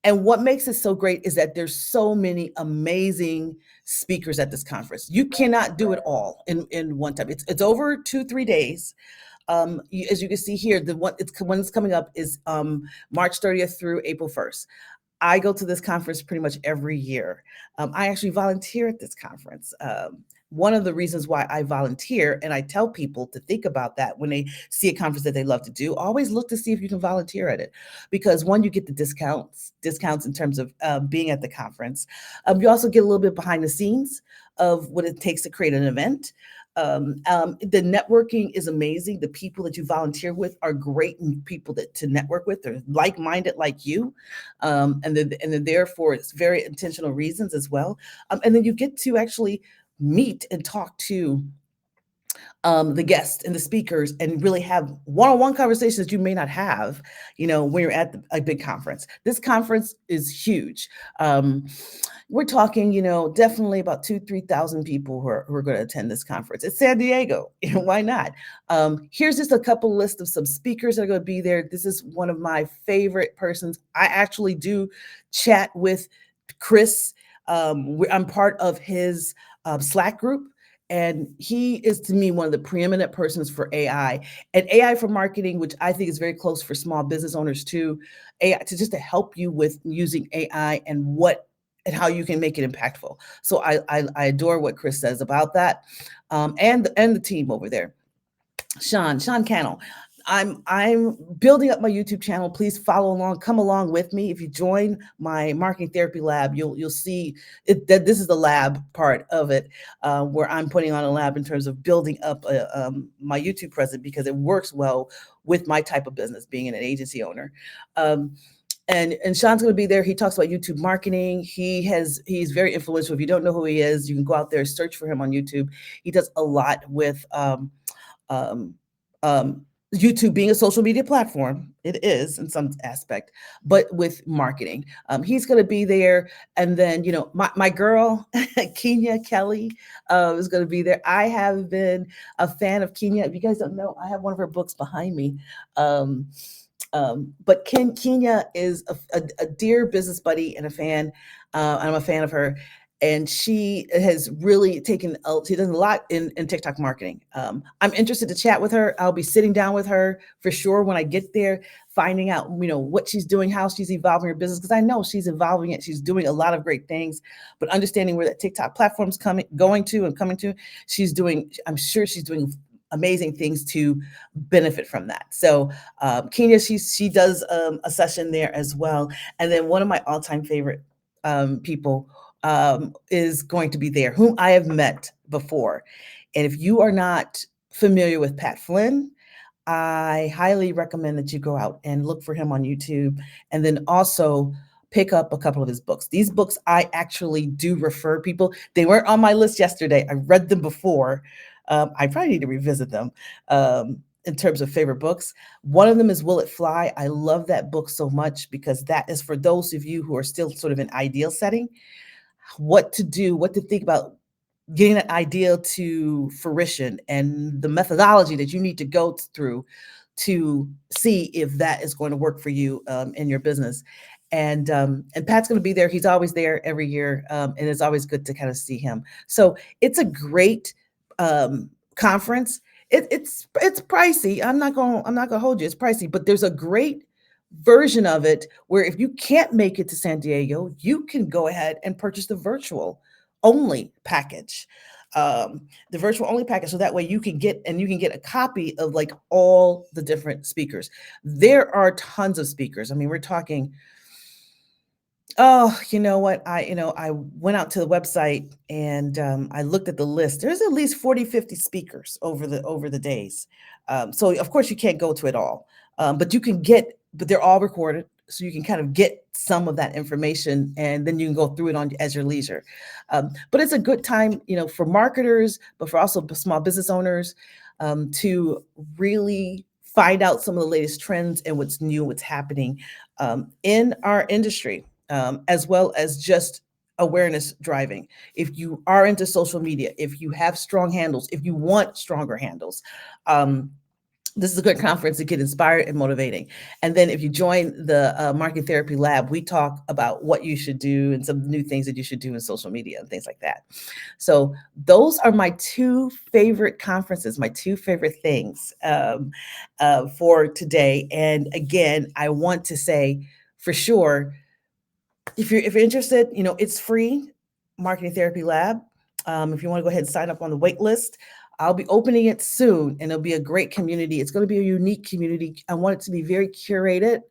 And what makes it so great is that there's so many amazing speakers at this conference. You cannot do it all in one time. It's over 2-3 days. As you can see here, one that's coming up is March 30th through April 1st. I go to this conference pretty much every year. I actually volunteer at this conference. One of the reasons why I volunteer, and I tell people to think about that when they see a conference that they love to do, always look to see if you can volunteer at it, because one, you get the discounts in terms of being at the conference. You also get a little bit behind the scenes of what it takes to create an event. The networking is amazing. The people that you volunteer with are great and people to network with. They're like-minded like you, and then therefore it's very intentional reasons as well. And then you get to actually meet and talk to the guests and the speakers and really have one-on-one conversations that you may not have, when you're at a big conference. This conference is huge. We're talking, definitely about 3,000 people who are going to attend this conference. It's San Diego. Why not? Here's just a couple list of some speakers that are going to be there. This is one of my favorite persons. I actually do chat with Chris. I'm part of his Slack group. And he is, to me, one of the preeminent persons for AI and AI for marketing, which I think is very close for small business owners too. AI to help you with using AI and how you can make it impactful. So I adore what Chris says about that, and the team over there. Sean Cannell. I'm building up my YouTube channel. Please follow along, come along with me. If you join my marketing therapy lab, you'll see that this is the lab part of it, where I'm putting on a lab in terms of building up my YouTube presence, because it works well with my type of business, being an agency owner. And Sean's going to be there. He talks about YouTube marketing. He's very influential. If you don't know who he is, you can go out there, search for him on YouTube. He does a lot with um, YouTube being a social media platform. It is in some aspect, but with marketing. He's going to be there. And then, my girl, Kenya Kelly, is going to be there. I have been a fan of Kenya. If you guys don't know, I have one of her books behind me. But Kenya is a dear business buddy and a fan. I'm a fan of her, and she has really she does a lot in TikTok marketing. I'm interested to chat with her. I'll be sitting down with her for sure when I get there, finding out what she's doing, how she's evolving her business, because I know she's evolving it. She's doing a lot of great things, but understanding where that TikTok platform's going to and coming to, I'm sure she's doing amazing things to benefit from that. So Kenya, she does a session there as well. And then one of my all-time favorite people is going to be there, whom I have met before. And if you are not familiar with Pat Flynn, I highly recommend that you go out and look for him on YouTube, and then also pick up a couple of his books. These books I actually do refer people. They weren't on my list yesterday. I read them before. I probably need to revisit them in terms of favorite books. One of them is Will It Fly? I love that book so much because that is for those of you who are still sort of in ideal setting, what to do, what to think about getting that idea to fruition, and the methodology that you need to go through to see if that is going to work for you in your business. And Pat's going to be there. He's always there every year, and it's always good to kind of see him. So it's a great conference. It's pricey. I'm not gonna hold you. It's pricey, but there's a great version of it where if you can't make it to San Diego, you can go ahead and purchase the virtual only package. The virtual only package, so that way you can get a copy of like all the different speakers. There are tons of speakers. I mean, we're talking. Oh, you know what? I went out to the website and I looked at the list. There's at least 40, 50 speakers over the days. So of course you can't go to it all. But but they're all recorded. So you can kind of get some of that information and then you can go through it on as your leisure. But it's a good time, for marketers, but for also small business owners, to really find out some of the latest trends and what's new, what's happening in our industry, as well as just awareness driving. If you are into social media, if you have strong handles, if you want stronger handles, this is a good conference to get inspired and motivating. And then if you join the Marketing Therapy Lab, we talk about what you should do and some new things that you should do in social media and things like that. So those are my two favorite conferences, my two favorite things for today. And again, I want to say for sure, if you're interested, it's free, Marketing Therapy Lab. If you want to go ahead and sign up on the wait list, I'll be opening it soon, and it'll be a great community. It's going to be a unique community. I want it to be very curated.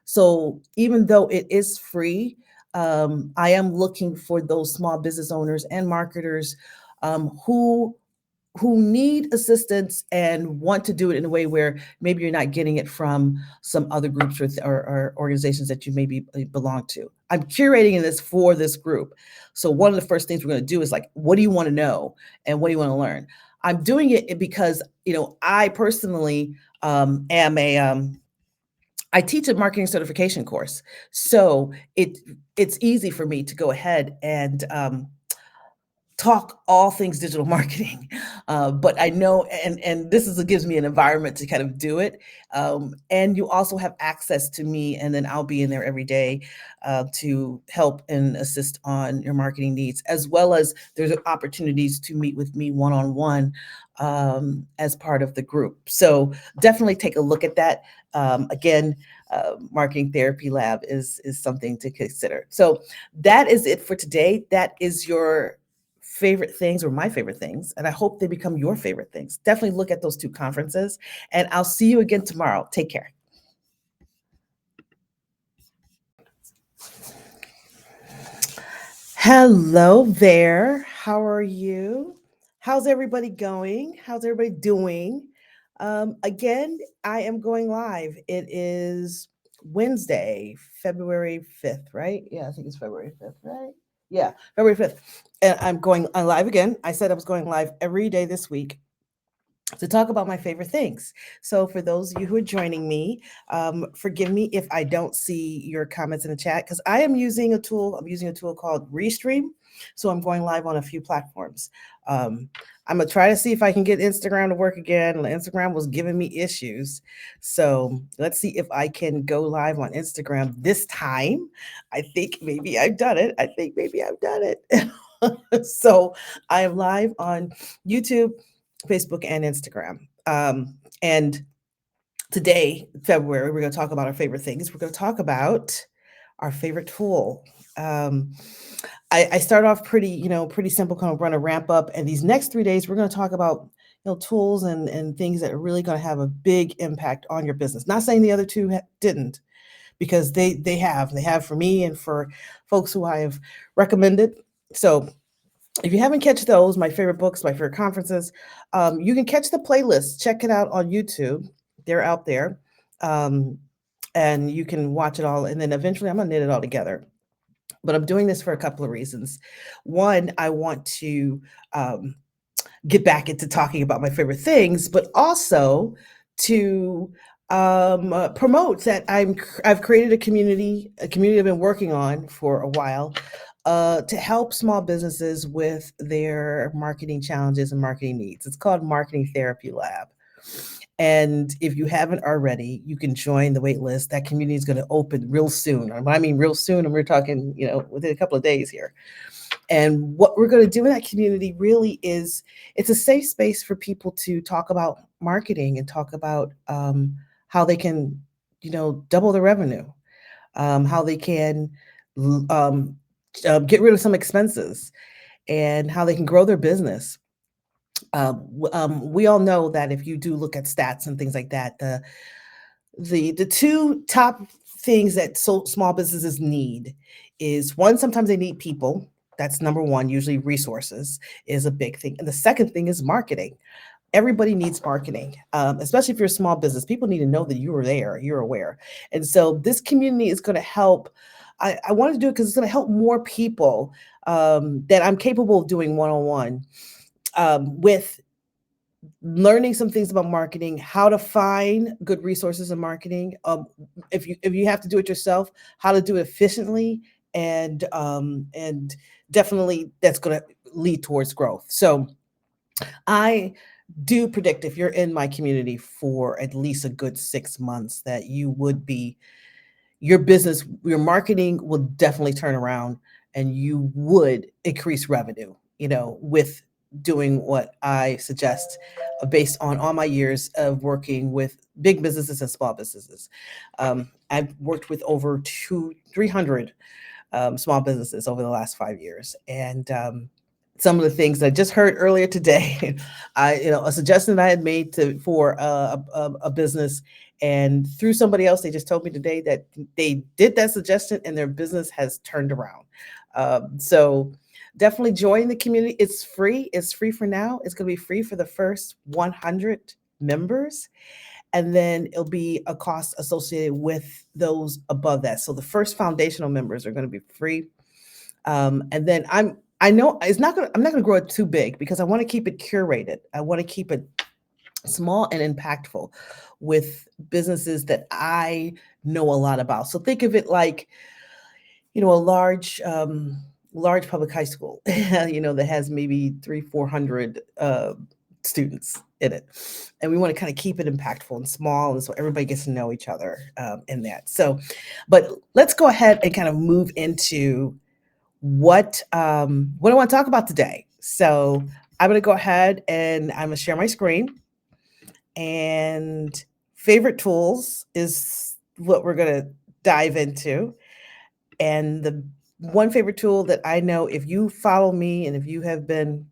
So even though it is free, I am looking for those small business owners and marketers who need assistance and want to do it in a way where maybe you're not getting it from some other groups or organizations that you maybe belong to. I'm curating this for this group. So one of the first things we're going to do is like, what do you want to know and what do you want to learn? I'm doing it because, I personally I teach a marketing certification course. So it's easy for me to go ahead and talk all things digital marketing. But I know, and gives me an environment to kind of do it. And you also have access to me, and then I'll be in there every day to help and assist on your marketing needs, as well as there's opportunities to meet with me one-on-one as part of the group. So definitely take a look at that. Again, Marketing Therapy Lab is something to consider. So that is it for today. That is your favorite things, or my favorite things, and I hope they become your favorite things. Definitely look at those two conferences, and I'll see you again tomorrow. Take care. Hello there. How are you? How's everybody going? How's everybody doing? Again, I am going live. It is Wednesday, February 5th, right? Yeah, I think it's February 5th, right? Yeah, February 5th. And I'm going live again. I said I was going live every day this week to talk about my favorite things. So for those of you who are joining me, forgive me if I don't see your comments in the chat, because I'm using a tool called Restream. So I'm going live on a few platforms. Um, I'm gonna try to see if I can get Instagram to work again. Instagram was giving me issues, so let's see if I can go live on Instagram this time. I think maybe I've done it. I think maybe I've done it. So I am live on YouTube, Facebook, and Instagram. And today, February, we're going to talk about our favorite things. We're going to talk about our favorite tool. Um, I start off pretty, pretty simple, kind of run a ramp up. And these next 3 days, we're going to talk about, tools and things that are really going to have a big impact on your business. Not saying the other two didn't, because they have for me and for folks who I have recommended. So if you haven't catch those, my favorite books, my favorite conferences, you can catch the playlist. Check it out on YouTube. They're out there. Um, and you can watch it all. And then eventually I'm going to knit it all together. But I'm doing this for a couple of reasons. One, I want to um, get back into talking about my favorite things, but also to promote that I've created a community I've been working on for a while, to help small businesses with their marketing challenges and marketing needs. It's called Marketing Therapy Lab. And if you haven't already, you can join the wait list. That community is going to open real soon. And when I mean real soon, and we're talking, within a couple of days here. And what we're going to do in that community really is, it's a safe space for people to talk about marketing and talk about how they can, double their revenue, how they can get rid of some expenses, and how they can grow their business. We all know that if you do look at stats and things like that, the two top things that small businesses need is, one, sometimes they need people. That's number one. Usually resources is a big thing. And the second thing is marketing. Everybody needs marketing, especially if you're a small business. People need to know that you are there, you're aware. And so this community is going to help. I want to do it because it's going to help more people that I'm capable of doing one-on-one, with learning some things about marketing, how to find good resources in marketing. If you have to do it yourself, how to do it efficiently, and definitely that's going to lead towards growth. So I do predict, if you're in my community for at least a good 6 months, that your business, your marketing will definitely turn around, and you would increase revenue, with doing what I suggest, based on all my years of working with big businesses and small businesses. I've worked with over 300 small businesses over the last 5 years. And some of the things I just heard earlier today, a suggestion that I had made for a business, and through somebody else, they just told me today that they did that suggestion and their business has turned around. So definitely join the community. It's free. It's free for now. It's going to be free for the first 100 members. And then it'll be a cost associated with those above that. So the first foundational members are going to be free. And then I know I'm not gonna grow it too big, because I want to keep it curated. I want to keep it small and impactful with businesses that I know a lot about. So think of it like, a large public high school, that has maybe 400 students in it. And we want to kind of keep it impactful and small, and so everybody gets to know each other in that. So, but let's go ahead and kind of move into what I want to talk about today. So I'm going to go ahead and I'm going to share my screen. And favorite tools is what we're going to dive into. And the one favorite tool that I know, if you follow me and if you have been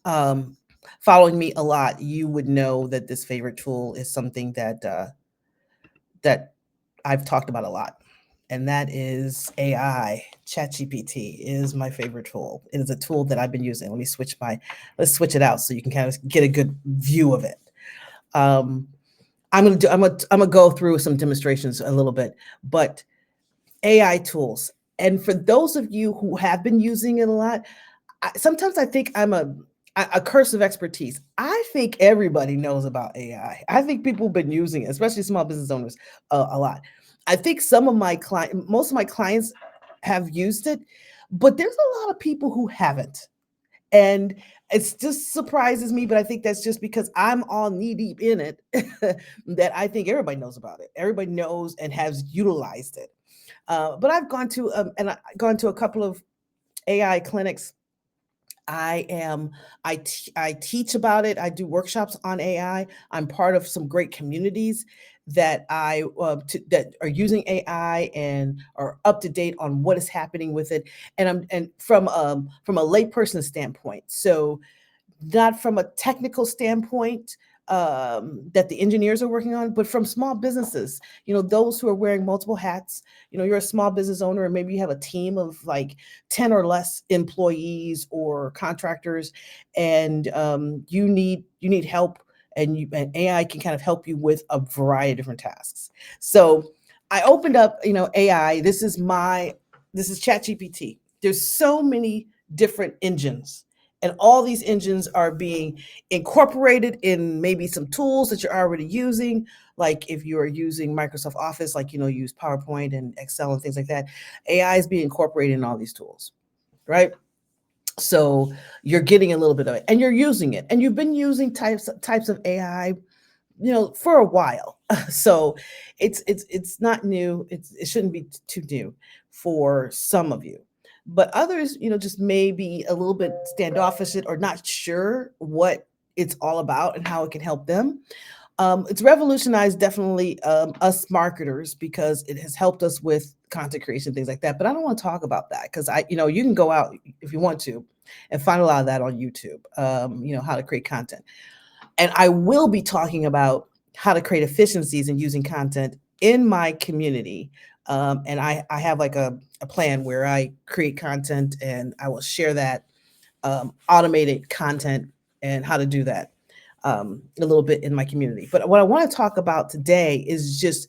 um, following me a lot, you would know that this favorite tool is something that I've talked about a lot. And that is AI. ChatGPT is my favorite tool. It is a tool that I've been using. Let's switch it out so you can kind of get a good view of it. Um, I'm gonna go through some demonstrations a little bit, but AI tools. And for those of you who have been using it a lot, sometimes I think I'm a curse of expertise. I think everybody knows about AI. I think people have been using it, especially small business owners, a lot. I think most of my clients have used it, but there's a lot of people who haven't. And it just surprises me, but I think that's just because I'm all knee deep in it that I think everybody knows about it. Everybody knows and has utilized it. But I've gone to and I've gone to a couple of AI clinics. I am I teach about it. I do workshops on AI. I'm part of some great communities that that are using AI and are up to date on what is happening with it. And from a layperson standpoint. So not from a technical standpoint that the engineers are working on, but from small businesses, those who are wearing multiple hats. You're a small business owner, and maybe you have a team of like 10 or less employees or contractors, and you need help, and AI can kind of help you with a variety of different tasks. So I opened up, AI. This is ChatGPT. There's so many different engines, and all these engines are being incorporated in maybe some tools that you're already using. Like if you are using Microsoft Office, like use PowerPoint and Excel and things like that, AI is being incorporated in all these tools, right? So you're getting a little bit of it, and you're using it, and you've been using types of AI, for a while. So it's not new. It shouldn't be too new for some of you. But others, just maybe a little bit standoffish or not sure what it's all about and how it can help them. It's revolutionized definitely us marketers because it has helped us with content creation, things like that. But I don't want to talk about that because you can go out if you want to and find a lot of that on YouTube. How to create content, and I will be talking about how to create efficiencies in using content in my community. And I have like a plan where I create content and I will share that automated content and how to do that a little bit in my community. But what I want to talk about today is just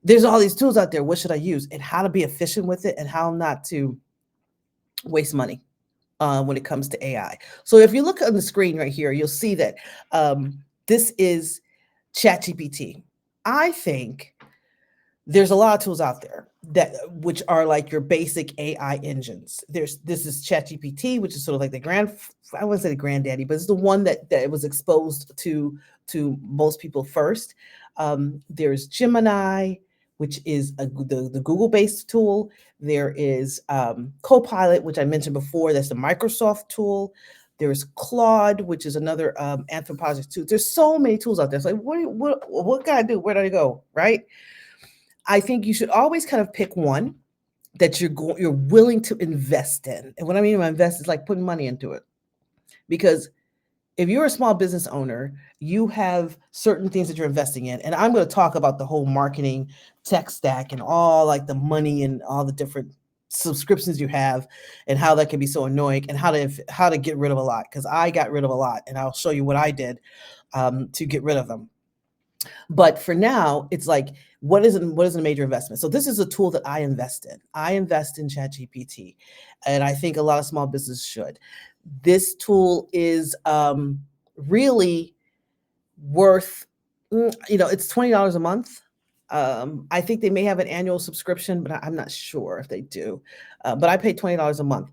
there's all these tools out there. What should I use and how to be efficient with it and how not to waste money when it comes to AI. So if you look on the screen right here, you'll see that this is ChatGPT. I think there's a lot of tools out there that which are like your basic AI engines. This is ChatGPT, which is sort of like I wouldn't say the granddaddy, but it's the one that was exposed to most people first. There's Gemini, which is the Google-based tool. There is Copilot, which I mentioned before. That's the Microsoft tool. There's Claude, which is another anthropologic tool. There's so many tools out there. It's like, what can I do? Where do I go? Right? I think you should always kind of pick one that you're willing to invest in. And what I mean by invest is like putting money into it. Because if you're a small business owner, you have certain things that you're investing in. And I'm going to talk about the whole marketing tech stack and all like the money and all the different subscriptions you have and how that can be so annoying and how to get rid of a lot. Because I got rid of a lot, and I'll show you what I did to get rid of them. But for now, it's like, what is a major investment? So this is a tool that I invest in. I invest in ChatGPT, and I think a lot of small businesses should. This tool is really worth, it's $20 a month. I think they may have an annual subscription, but I'm not sure if they do. But I pay $20 a month.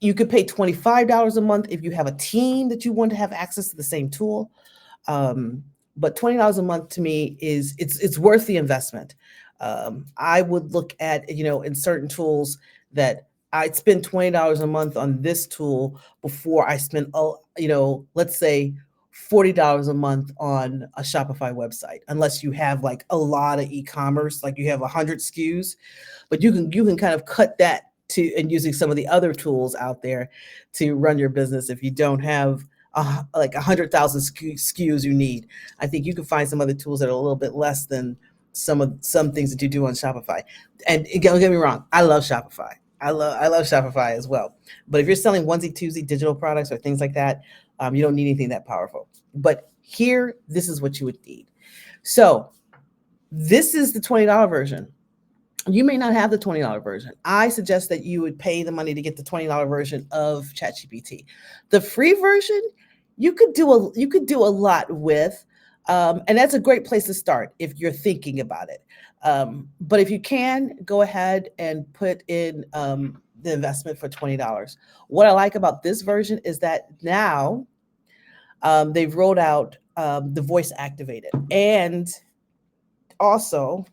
You could pay $25 a month if you have a team that you want to have access to the same tool. But $20 a month to me it's worth the investment. I would look at, in certain tools that I'd spend $20 a month on this tool before I spend, let's say $40 a month on a Shopify website, unless you have like a lot of e-commerce, like you have 100 SKUs, but you can kind of cut that to and using some of the other tools out there to run your business if you don't have like 100,000 SKUs you need. I think you can find some other tools that are a little bit less than some things that you do on Shopify. And don't get me wrong, I love Shopify. I love Shopify as well. But if you're selling onesie twosie digital products or things like that, you don't need anything that powerful. But here, this is what you would need. So this is the $20 version. You may not have the $20 version. I suggest that you would pay the money to get the $20 version of ChatGPT. The free version, you could do a lot with, and that's a great place to start if you're thinking about it. But if you can, go ahead and put in the investment for $20. What I like about this version is that now they've rolled out the voice activated. And also,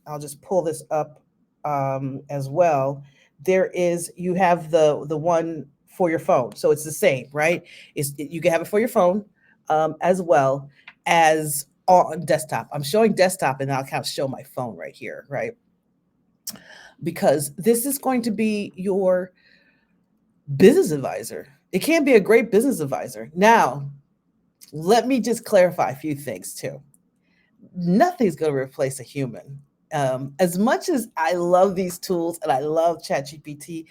I'll just pull this up as well. There is you have the one for your phone, so it's the same, right? You can have it for your phone as well as on desktop. I'm showing desktop, and I'll kind of show my phone right here, right? Because this is going to be your business advisor. It can be a great business advisor. Now, let me just clarify a few things too. Nothing's going to replace a human. As much as I love these tools and I love ChatGPT,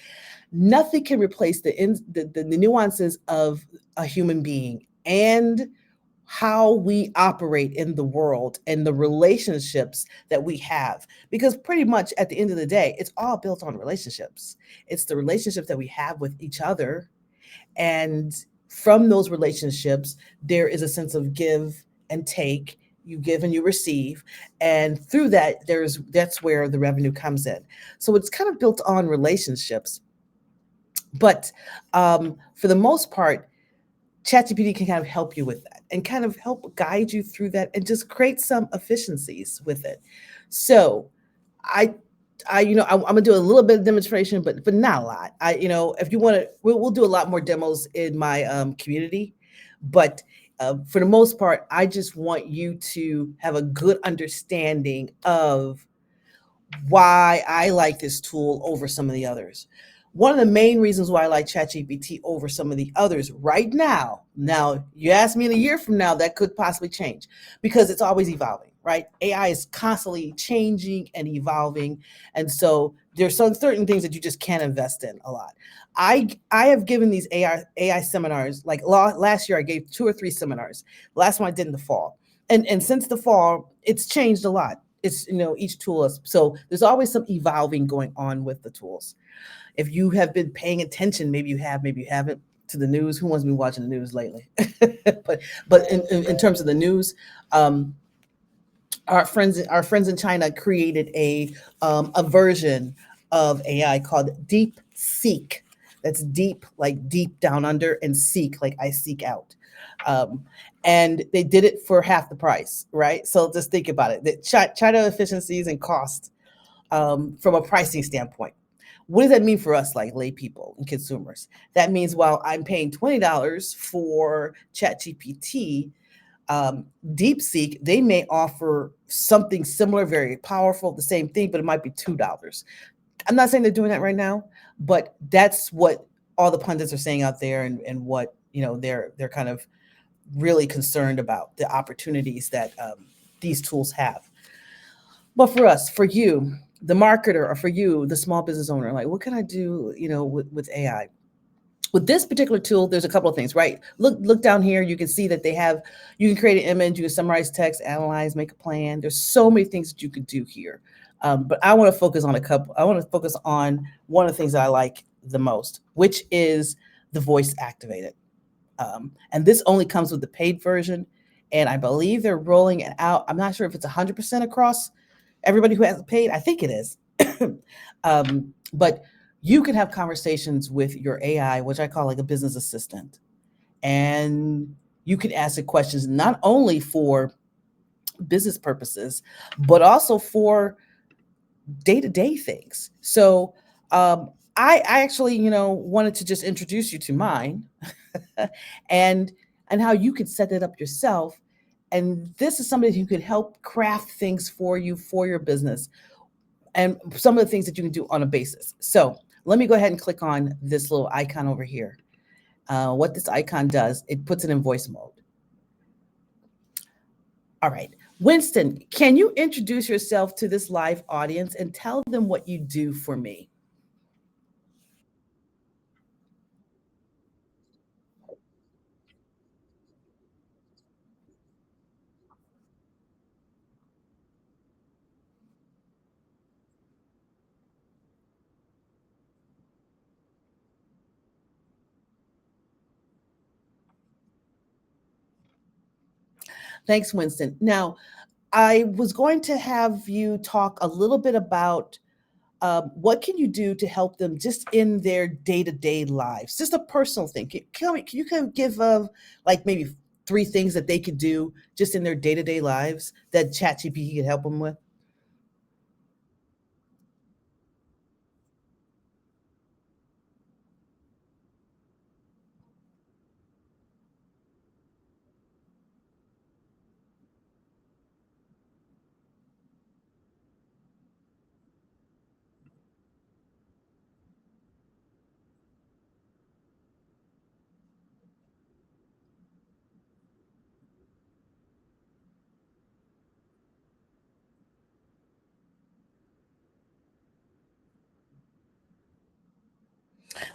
nothing can replace the nuances of a human being and how we operate in the world and the relationships that we have. Because pretty much at the end of the day, it's all built on relationships. It's the relationships that we have with each other, and from those relationships, there is a sense of give and take. You give and you receive. And through that, that's where the revenue comes in. So it's kind of built on relationships. But for the most part, ChatGPT can kind of help you with that and kind of help guide you through that and just create some efficiencies with it. So I I'm gonna do a little bit of demonstration, but not a lot. If you want to, we'll do a lot more demos in my community, but for the most part, I just want you to have a good understanding of why I like this tool over some of the others. One of the main reasons why I like ChatGPT over some of the others right now. Now, you ask me in a year from now, that could possibly change because it's always evolving, right? AI is constantly changing and evolving, and so there's some certain things that you just can't invest in a lot. I have given these AI seminars like last year. I gave 2 or 3 seminars. The last one I did in the fall, and since the fall, it's changed a lot. It's each tool is so there's always some evolving going on with the tools. If you have been paying attention, maybe you have, maybe you haven't, to the news. Who wants to be watching the news lately? but in terms of the news, um, our friends in China created a version of AI called Deep Seek. That's deep, like deep down under, and seek, like I seek out. Um, and they did it for half the price, right? So just think about it. The China efficiencies and cost from a pricing standpoint. What does that mean for us, like lay people and consumers? That means while I'm paying $20 for ChatGPT, um, DeepSeek, they may offer something similar, very powerful, the same thing, but it might be $2. I'm not saying they're doing that right now, but that's what all the pundits are saying out there, and what they're kind of really concerned about the opportunities that these tools have. But for us, for you, the marketer, or for you, the small business owner, like what can I do, with AI? With this particular tool, there's a couple of things, right? Look down here. You can see that you can create an image, you can summarize text, analyze, make a plan. There's so many things that you could do here. But I want to focus on a couple. I want to focus on one of the things that I like the most, which is the voice activated. And this only comes with the paid version. And I believe they're rolling it out. I'm not sure if it's 100% across everybody who has paid. I think it is. But you can have conversations with your AI, which I call like a business assistant. And you can ask it questions not only for business purposes, but also for day to day things. So I actually, wanted to just introduce you to mine and how you could set it up yourself. And this is somebody who could help craft things for you for your business, and some of the things that you can do on a basis. So let me go ahead and click on this little icon over here. What this icon does, it puts it in voice mode. All right. Winston, can you introduce yourself to this live audience and tell them what you do for me? Thanks, Winston. Now, I was going to have you talk a little bit about What can you do to help them just in their day-to-day lives? Just a personal thing. Can you kind of give like maybe three things that they could do just in their day-to-day lives that ChatGPT could help them with?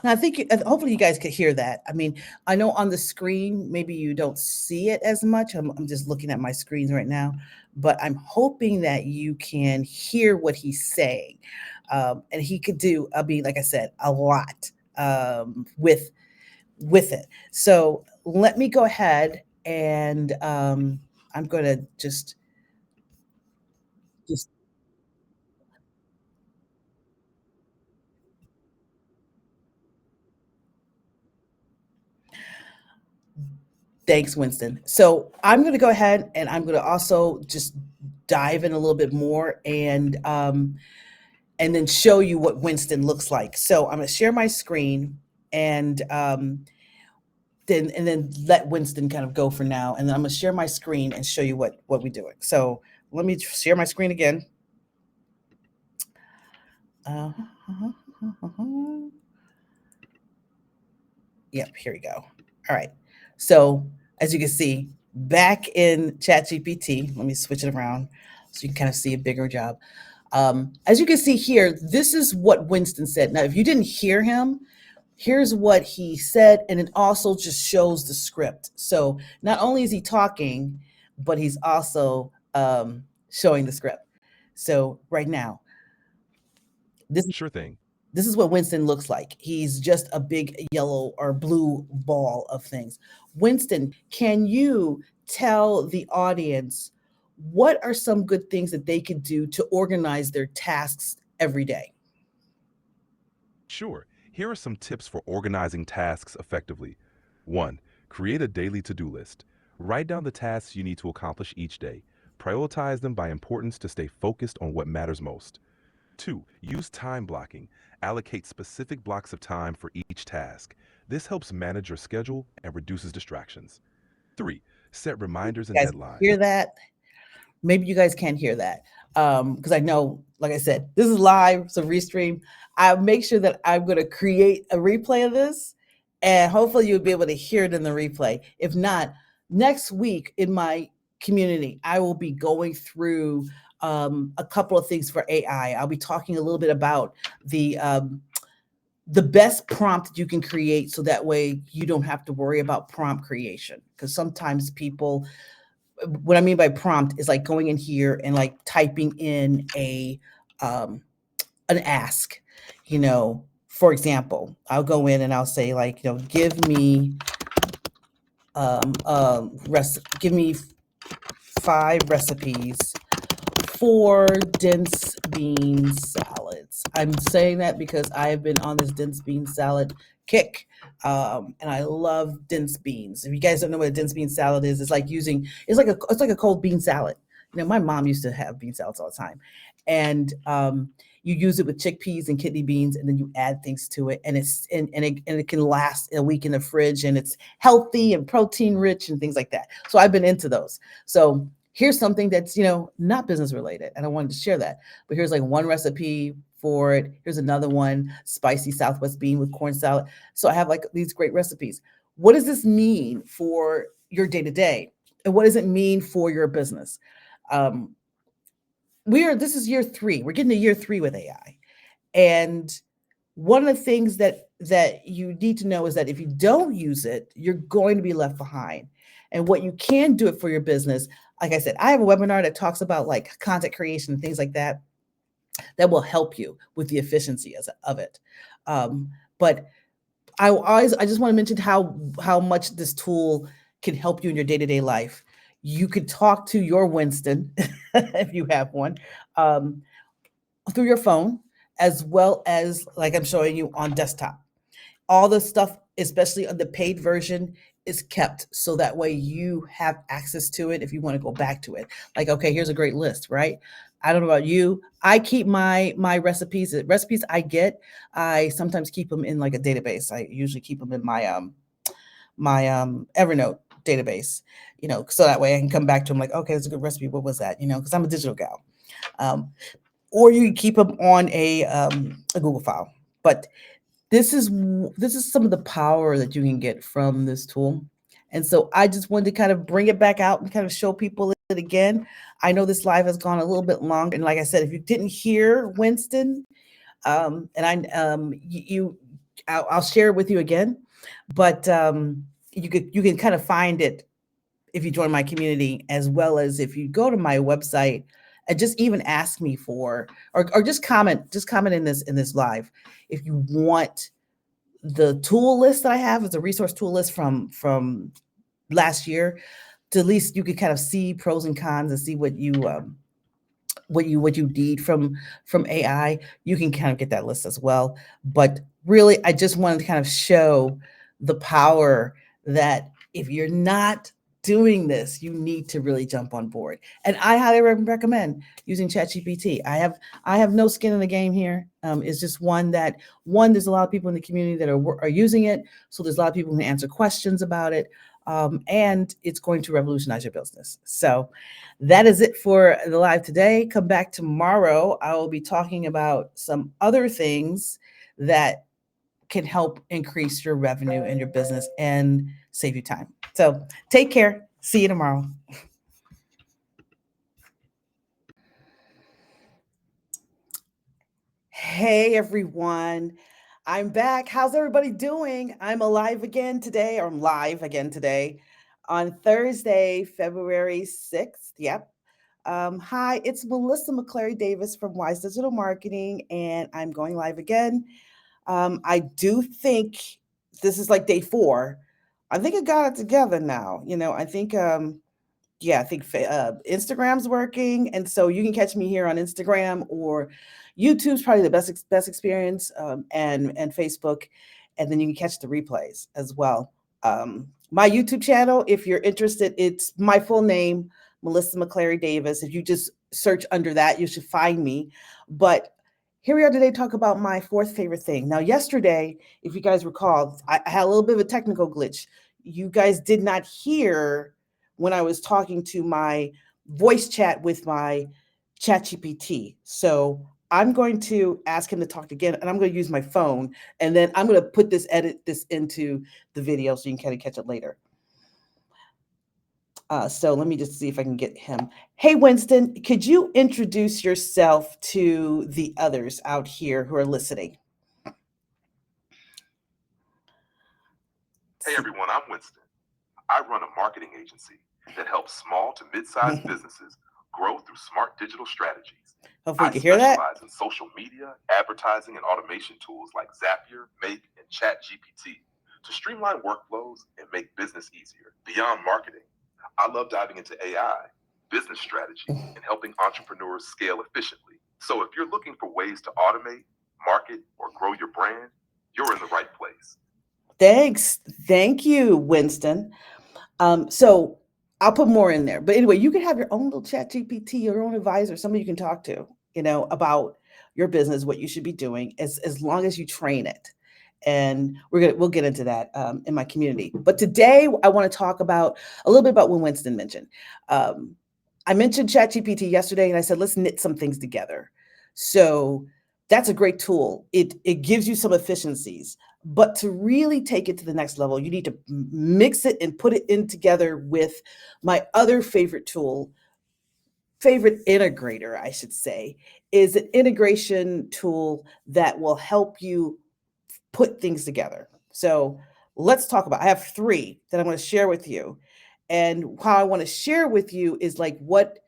And I think hopefully you guys could hear that. I mean, I know on the screen, maybe you don't see it as much. I'm just looking at my screens right now, but I'm hoping that you can hear what he's saying. And he could do, I mean, like I said, a lot with it. So let me go ahead and I'm going to just thanks, Winston. So I'm going to go ahead and I'm going to also just dive in a little bit more and then show you what Winston looks like. So I'm going to share my screen and then let Winston kind of go for now, and then I'm going to share my screen and show you what we're doing. So let me share my screen again. Uh, yep, here we go. All right. So as you can see, back in ChatGPT, let me switch it around so you can kind of see a bigger job. As you can see here, this is what Winston said. Now, if you didn't hear him, here's what he said, and it also just shows the script. So not only is he talking, but he's also showing the script. So right now, this Sure thing. this is what Winston looks like. He's just a big yellow or blue ball of things. Winston, can you tell the audience what are some good things that they could do to organize their tasks every day? Sure. Here are some tips for organizing tasks effectively. 1. Create a daily to do list. Write down the tasks you need to accomplish each day. Prioritize them by importance to stay focused on what matters most. 2. Use time blocking. Allocate specific blocks of time for each task. This helps manage your schedule and reduces distractions. 3. Set reminders and You guys deadlines. hear that? Maybe you guys can't hear that because I know, like I said, this is live, so restream. I make sure that I'm going to create a replay of this, and hopefully you'll be able to hear it in the replay. If not, next week in my community, I will be going through a couple of things for AI. I'll be talking a little bit about the best prompt you can create, so that way you don't have to worry about prompt creation. Because sometimes people, what I mean by prompt is like going in here and like typing in um, an ask. For example, I'll go in and I'll say like, give me give me 5 recipes for dense bean salads. I'm saying that because I've been on this dense bean salad kick. And I love dense beans. If you guys don't know what a dense bean salad is, it's like a cold bean salad. My mom used to have bean salads all the time, and you use it with chickpeas and kidney beans, and then you add things to it, and it can last a week in the fridge, and it's healthy and protein rich and things like that. So I've been into those. So here's something that's not business related, and I wanted to share that. But here's like one recipe for it. Here's another one: spicy Southwest bean with corn salad. So I have like these great recipes. What does this mean for your day to day, and what does it mean for your business? um, this is year 3. We're getting to year 3 with AI, and one of the things that you need to know is that if you don't use it, you're going to be left behind. And what you can do it for your business, like I said, I have a webinar that talks about like content creation and things like that, that will help you with the efficiency of it. But I just want to mention how much this tool can help you in your day-to-day life. You could talk to your Winston if you have one, through your phone. as well as like I'm showing you on desktop. All the stuff, especially on the paid version, is kept so that way you have access to it if you want to go back to it. Like, okay, here's a great list, right? I don't know about you. I keep my recipes. The recipes I get, I sometimes keep them in like a database. I usually keep them in my Evernote database, so that way I can come back to them like, okay, it's a good recipe. What was that? Because I'm a digital gal. Um, or you can keep them on a Google file. But this is some of the power that you can get from this tool. And so I just wanted to kind of bring it back out and kind of show people it again. I know this live has gone a little bit longer, and like I said, if you didn't hear Winston, and I'll share it with you again. But you can kind of find it if you join my community, as well as if you go to my website and just even ask me for, or just comment in this live if you want the tool list that I have. Is a resource tool list from last year, to at least you could kind of see pros and cons and see what you need from AI. You can kind of get that list as well. But really, I just wanted to kind of show the power that if you're not doing this, you need to really jump on board. And I highly recommend using ChatGPT. I have no skin in the game here. It's just one, there's a lot of people in the community that are using it, so there's a lot of people who can answer questions about it, and it's going to revolutionize your business. So that is it for the live today. Come back tomorrow. I will be talking about some other things that can help increase your revenue in your business and save you time. So take care. See you tomorrow. Hey, everyone. I'm back. How's everybody doing? I'm alive again today, or I'm live again today on Thursday, February 6th. Yep. Hi, it's Melissa McClary Davis from Wise Digital Marketing, and I'm going live again. I do think this is like day 4. I think I got it together now. I think, yeah, I think Instagram's working, and so you can catch me here on Instagram, or YouTube's probably the best experience, and Facebook, and then you can catch the replays as well. My YouTube channel, if you're interested, it's my full name, Melissa McClary Davis. If you just search under that, you should find me. But here we are today, talk about my fourth favorite thing. Now, yesterday, if you guys recall, I had a little bit of a technical glitch. You guys did not hear when I was talking to my voice chat with my chat GPT. So I'm going to ask him to talk again, and I'm going to use my phone, and then I'm going to edit this into the video so you can kind of catch it later. So let me just see if I can get him. Hey, Winston, could you introduce yourself to the others out here who are listening? Hey everyone, I'm Winston. I run a marketing agency that helps small to mid-sized businesses grow through smart digital strategies. Hopefully I you can hear that. specialize in social media, advertising, and automation tools like Zapier, Make, and ChatGPT to streamline workflows and make business easier. Beyond marketing, I love diving into AI, business strategy, and helping entrepreneurs scale efficiently. So if you're looking for ways to automate, market, or grow your brand, you're in the right place. Thanks. Thank you, Winston. So I'll put more in there. But anyway, you can have your own little chat GPT, your own advisor, somebody you can talk to, about your business, what you should be doing, as long as you train it. And we'll get into that in my community. But today I want to talk about a little bit about what Winston mentioned. I mentioned ChatGPT yesterday, and I said let's knit some things together. So that's a great tool. It gives you some efficiencies, but to really take it to the next level, you need to mix it and put it in together with my other favorite tool, favorite integrator, I should say, is an integration tool that will help you put things together. So let's talk about, I have 3 that I'm going to share with you. And how I want to share with you is like what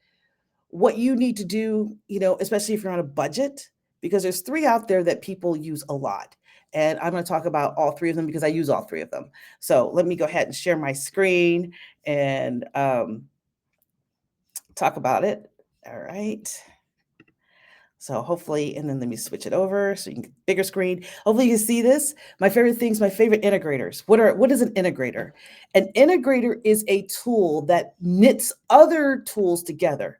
you need to do, especially if you're on a budget, because there's 3 out there that people use a lot. And I'm going to talk about all 3 of them because I use all 3 of them. So let me go ahead and share my screen and talk about it. All right. So hopefully, and then let me switch it over so you can get bigger screen. Hopefully you can see this. My favorite things, my favorite integrators. What is an integrator? An integrator is a tool that knits other tools together.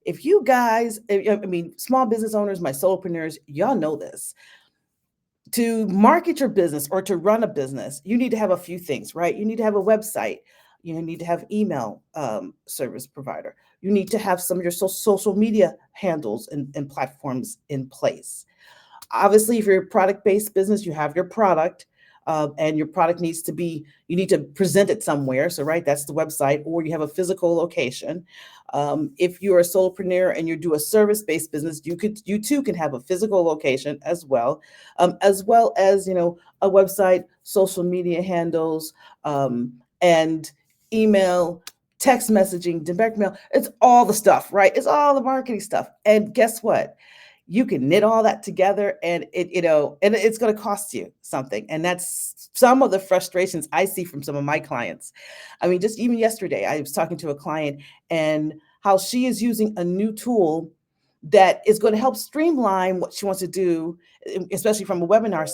If you guys, I mean, small business owners, my solopreneurs, y'all know this. To market your business or to run a business, you need to have a few things, right? You need to have a website. You need to have email service provider. You need to have some of your social media handles and platforms in place. Obviously, if you're a product-based business, you have your product, and your product needs to be, you need to present it somewhere. So, right, that's the website, or you have a physical location. If you're a solopreneur and you do a service-based business, you too can have a physical location as well as a website, social media handles, and email, text messaging, direct mail. It's all the stuff, right? It's all the marketing stuff. And guess what? You can knit all that together, and and it's going to cost you something. And that's some of the frustrations I see from some of my clients. I mean, just even yesterday I was talking to a client, and how she is using a new tool that is going to help streamline what she wants to do, especially from a webinar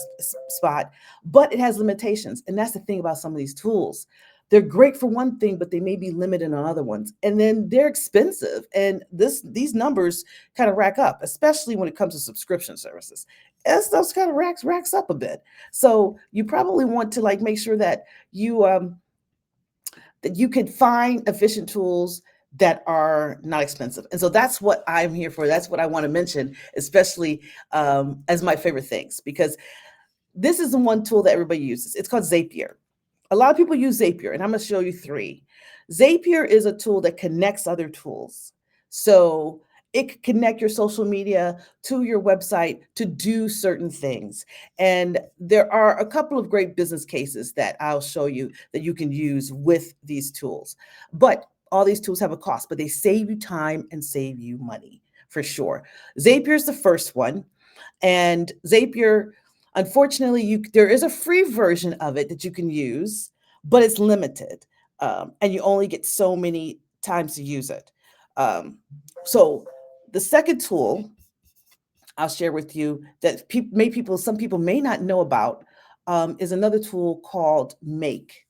spot, but it has limitations. And that's the thing about some of these tools. They're great for one thing, but they may be limited on other ones. And then they're expensive. And these numbers kind of rack up, especially when it comes to subscription services. As those kind of racks up a bit. So you probably want to like make sure that you can find efficient tools that are not expensive. And so that's what I'm here for. That's what I want to mention, especially as my favorite things, because this is the one tool that everybody uses. It's called Zapier. A lot of people use Zapier, and I'm going to show you three. Zapier is a tool that connects other tools. So it can connect your social media to your website to do certain things. And there are a couple of great business cases that I'll show you that you can use with these tools. But all these tools have a cost, but they save you time and save you money for sure. Zapier is the first one. And Zapier, unfortunately, there is a free version of it that you can use, but it's limited, and you only get so many times to use it. Um, so the second tool I'll share with you that some people may not know about, is another tool called Make.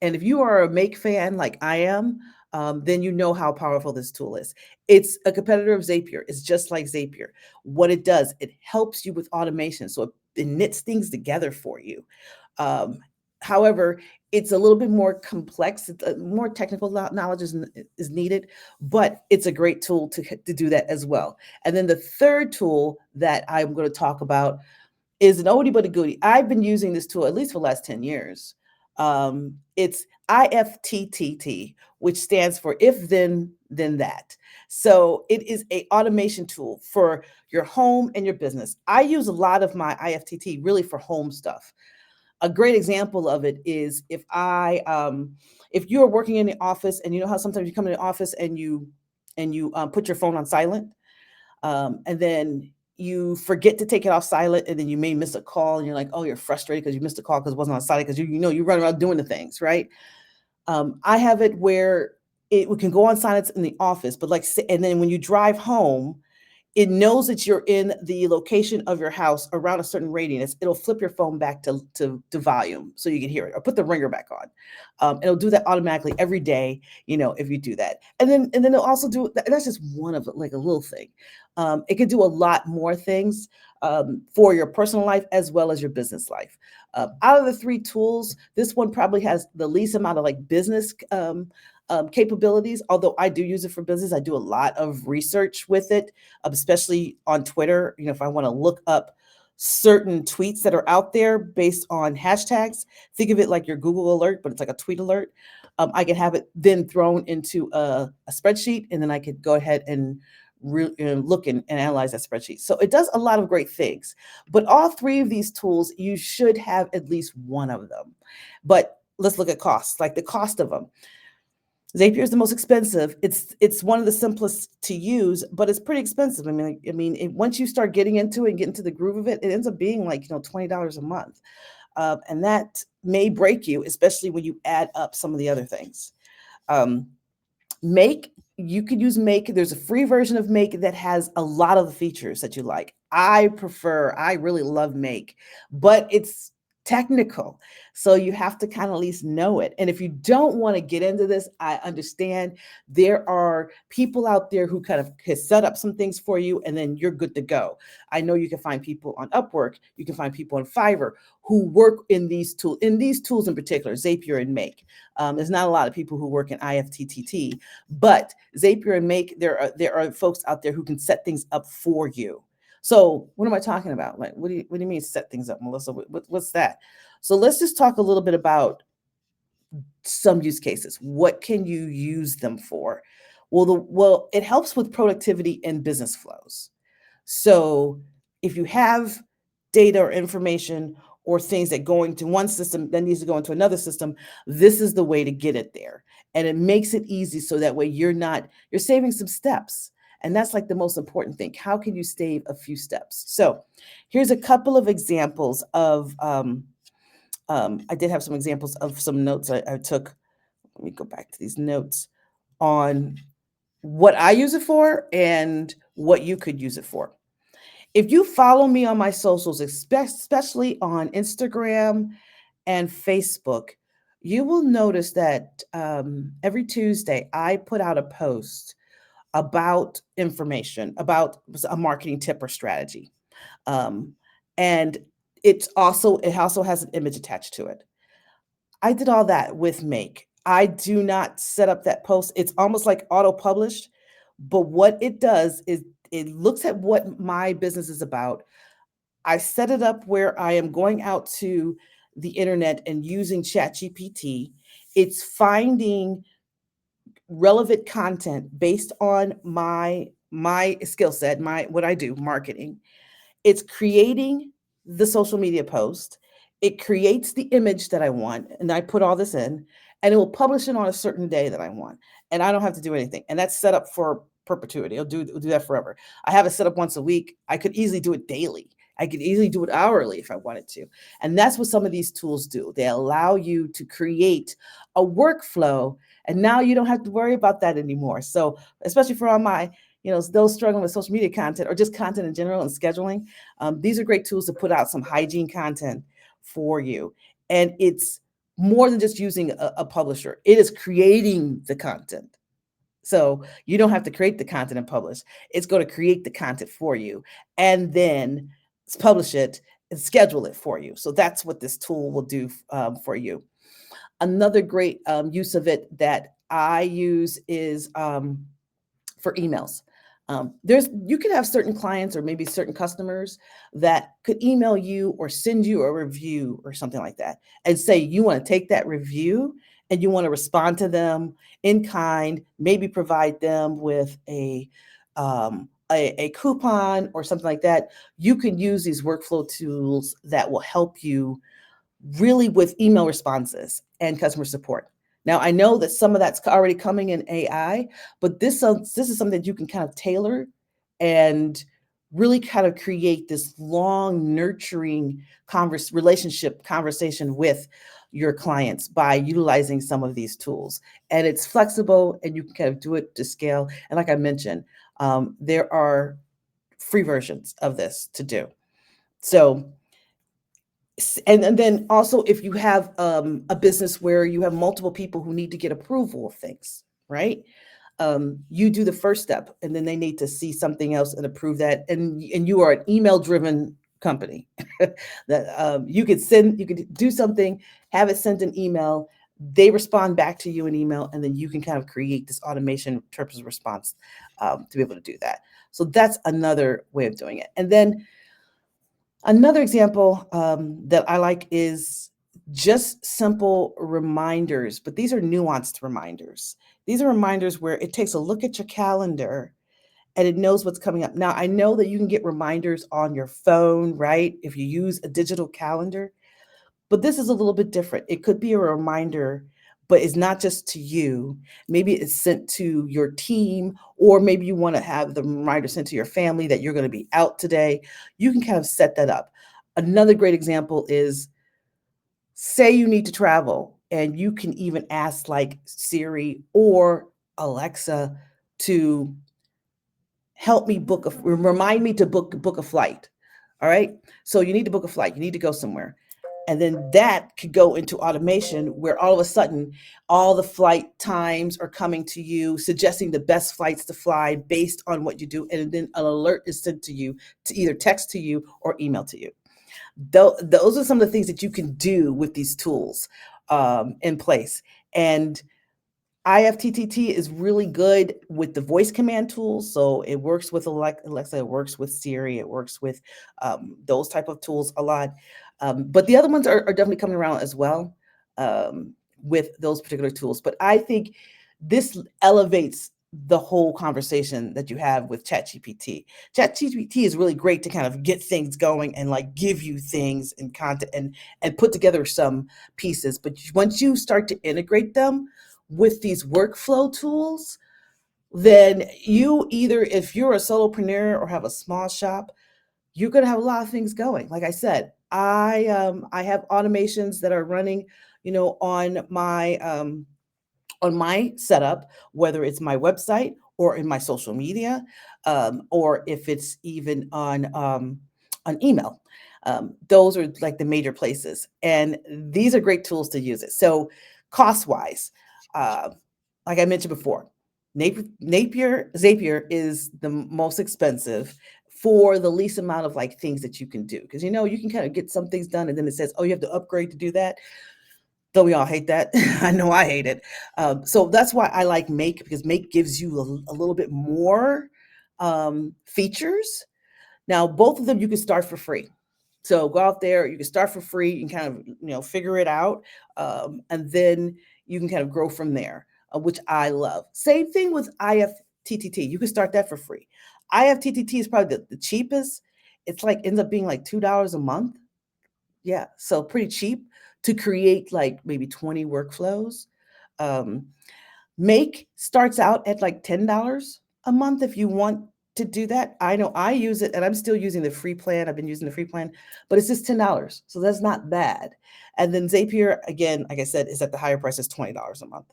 And if you are a Make fan like I am, then you know how powerful this tool is. It's a competitor of Zapier. It's just like Zapier. What it does, it helps you with automation. So it knits things together for you. Um, However, it's a little bit more complex. More technical knowledge is needed, but it's a great tool to do that as well. And then the third tool that I'm going to talk about is an oldie but a goodie. I've been using this tool at least for the last 10 years. It's IFTTT, which stands for if then that. So it is a automation tool for your home and your business. I use a lot of my IFTT really for home stuff. A great example of it is if you're working in the office, and you know how sometimes you come in the office and you put your phone on silent, and then you forget to take it off silent, and then you may miss a call, and you're like, oh, you're frustrated because you missed a call because it wasn't on silent, because you run around doing the things, right? I have it where it can go on silence in the office, but and then when you drive home, it knows that you're in the location of your house around a certain radius. It'll flip your phone back to volume so you can hear it, or put the ringer back on. It'll do that automatically every day, if you do that. And then it'll also that's just one of like a little thing. It can do a lot more things for your personal life as well as your business life. Out of the three tools, this one probably has the least amount of like business capabilities, although I do use it for business. I do a lot of research with it, especially on Twitter. If I want to look up certain tweets that are out there based on hashtags, think of it like your Google alert, but it's like a tweet alert. I can have it then thrown into a spreadsheet, and then I could go ahead and look and analyze that spreadsheet. So it does a lot of great things. But all three of these tools, you should have at least one of them. But let's look at costs, like the cost of them. Zapier is the most expensive. It's one of the simplest to use, but it's pretty expensive. Once you start getting into it and get into the groove of it, it ends up being like $20 a month, and that may break you, especially when you add up some of the other things. Um, Make, you could use Make. There's a free version of Make that has a lot of the features that you like. I really love Make, but it's technical. So you have to kind of at least know it. And if you don't want to get into this, I understand. There are people out there who kind of can set up some things for you and then you're good to go. I know you can find people on Upwork, you can find people on Fiverr who work in these tools in particular, Zapier and Make. There's not a lot of people who work in IFTTT, but Zapier and Make, there are folks out there who can set things up for you. So what am I talking about? Like, what do you mean set things up, Melissa? What's that? So let's just talk a little bit about some use cases. What can you use them for? Well, it helps with productivity and business flows. So if you have data or information or things that go into one system that needs to go into another system, this is the way to get it there. And it makes it easy so that way you're saving some steps. And that's like the most important thing. How can you save a few steps? So here's a couple of examples of, I did have some examples of some notes I took. Let me go back to these notes on what I use it for and what you could use it for. If you follow me on my socials, especially on Instagram and Facebook, you will notice that every Tuesday I put out a post about information, about a marketing tip or strategy. Um, and it also has an image attached to it. I did all that with Make. I do not set up that post. It's almost like auto published, but what it does is it looks at what my business is about. I set it up where I am going out to the internet and using ChatGPT. It's finding relevant content based on my skill set, my what I do, marketing. It's creating the social media post. It creates the image that I want, and I put all this in, and it will publish it on a certain day that I want. And I don't have to do anything. And that's set up for perpetuity. It'll do that forever. I have it set up once a week. I could easily do it daily. I could easily do it hourly if I wanted to. And that's what some of these tools do. They allow you to create a workflow, and now you don't have to worry about that anymore. So, especially for all my, those struggling with social media content or just content in general and scheduling, these are great tools to put out some hygiene content for you. And it's more than just using a publisher, it is creating the content. So you don't have to create the content and publish. It's going to create the content for you and then publish it and schedule it for you. So that's what this tool will do for you. Another great use of it that I use is for emails. You could have certain clients or maybe certain customers that could email you or send you a review or something like that and say you want to take that review and you want to respond to them in kind, maybe provide them with a coupon or something like that. You can use these workflow tools that will help you really with email responses and customer support. Now, I know that some of that's already coming in AI, but this is something that you can kind of tailor and really kind of create this long, nurturing relationship conversation with your clients by utilizing some of these tools. And it's flexible and you can kind of do it to scale. And like I mentioned, there are free versions of this to do. So and then also if you have a business where you have multiple people who need to get approval of things, right? You do the first step and then they need to see something else and approve that. And you are an email driven company that you could do something, have it sent an email, they respond back to you an email, and then you can kind of create this automation purpose response to be able to do that. So that's another way of doing it. And then another example that I like is just simple reminders, but these are nuanced reminders. These are reminders where it takes a look at your calendar and it knows what's coming up. Now, I know that you can get reminders on your phone, right? If you use a digital calendar, but this is a little bit different. It could be a reminder, but it's not just to you. Maybe it's sent to your team, or maybe you want to have the reminder sent to your family that you're going to be out today. You can kind of set that up. Another great example is, say you need to travel and you can even ask like Siri or Alexa to help me remind me to book a flight. All right. So you need to book a flight. You need to go somewhere. And then that could go into automation where all of a sudden all the flight times are coming to you, suggesting the best flights to fly based on what you do. And then an alert is sent to you to either text to you or email to you. Those are some of the things that you can do with these tools in place. And IFTTT is really good with the voice command tools. So it works with Alexa, it works with Siri, it works with those type of tools a lot. But the other ones are definitely coming around as well with those particular tools. But I think this elevates the whole conversation that you have with ChatGPT. ChatGPT is really great to kind of get things going and like give you things and content and put together some pieces. But once you start to integrate them with these workflow tools, then you either, if you're a solopreneur or have a small shop, you're going to have a lot of things going. Like I said, I have automations that are running, on my setup, whether it's my website or in my social media, or if it's even on email. Those are like the major places, and these are great tools to use it. So, cost wise, uh, like I mentioned before, Zapier is the most expensive for the least amount of like things that you can do, because you can kind of get some things done and then it says, oh, you have to upgrade to do that. Though we all hate that. I know I hate it. So that's why I like Make, because Make gives you a little bit more features. Now, both of them you can start for free. So go out there, you can start for free and kind of, figure it out. And then you can kind of grow from there, which I love. Same thing with IFTTT. You can start that for free. IFTTT is probably the cheapest. It's like ends up being like $2 a month. Yeah, so pretty cheap to create like maybe 20 workflows. Um, Make starts out at like $10 a month if you want to do that. I know I use it and I'm still using the free plan. I've been using the free plan, but it's just $10. So that's not bad. And then Zapier, again, like I said, is at the higher price, is $20 a month.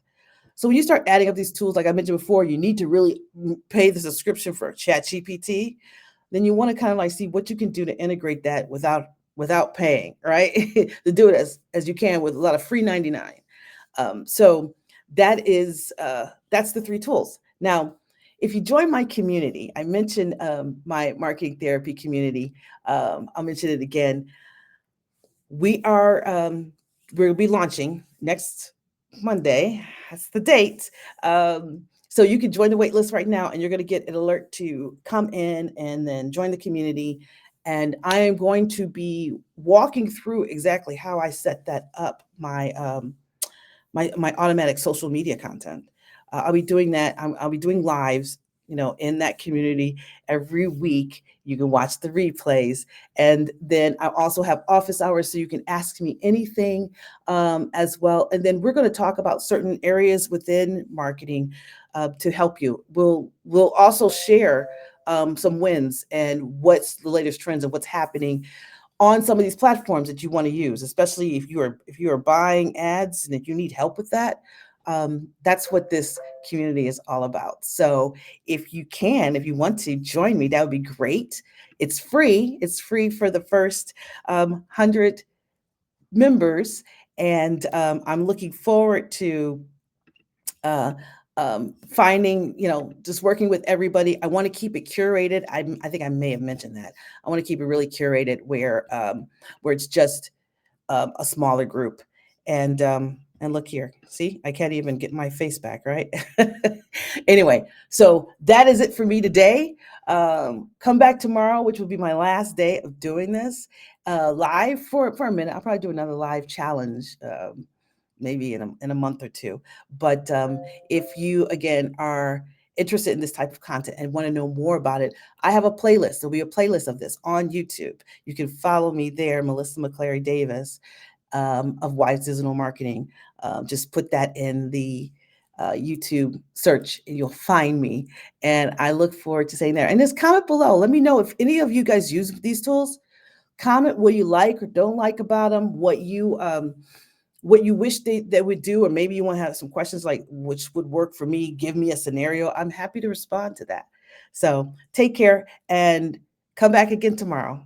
So when you start adding up these tools, like I mentioned before, you need to really pay the subscription for ChatGPT. Then you want to kind of like see what you can do to integrate that without paying, right? To do it as you can with a lot of free 99. So that's the three tools. Now, if you join my community, I mentioned my marketing therapy community. I'll mention it again. We'll be launching next Monday. That's the date. So you can join the wait list right now, and you're going to get an alert to come in and then join the community. And I am going to be walking through exactly how I set that up, my automatic social media content. I'll be doing that. I'll be doing lives, in that community every week. You can watch the replays, and then I also have office hours, so you can ask me anything as well. And then we're going to talk about certain areas within marketing to help you. We'll also share some wins and what's the latest trends and what's happening on some of these platforms that you want to use, especially if you are buying ads and if you need help with that. That's what this community is all about. So if you want to join me, that would be great. It's free. It's free for the first 100 members, and I'm looking forward to uh, finding, just working with everybody. I want to keep it curated. I think I may have mentioned that. I want to keep it really curated where it's just a smaller group. And look here, see, I can't even get my face back, right? Anyway, so that is it for me today. Come back tomorrow, which will be my last day of doing this live for a minute. I'll probably do another live challenge. Maybe in a month or two. But if you, again, are interested in this type of content and want to know more about it, I have a playlist. There'll be a playlist of this on YouTube. You can follow me there, Melissa McClary Davis of Wise Digital Marketing. Just put that in the YouTube search and you'll find me. And I look forward to saying there. And just comment below. Let me know if any of you guys use these tools. Comment what you like or don't like about them, what you wish they would do, or maybe you want to have some questions like which would work for me, give me a scenario. I'm happy to respond to that. So take care and come back again tomorrow.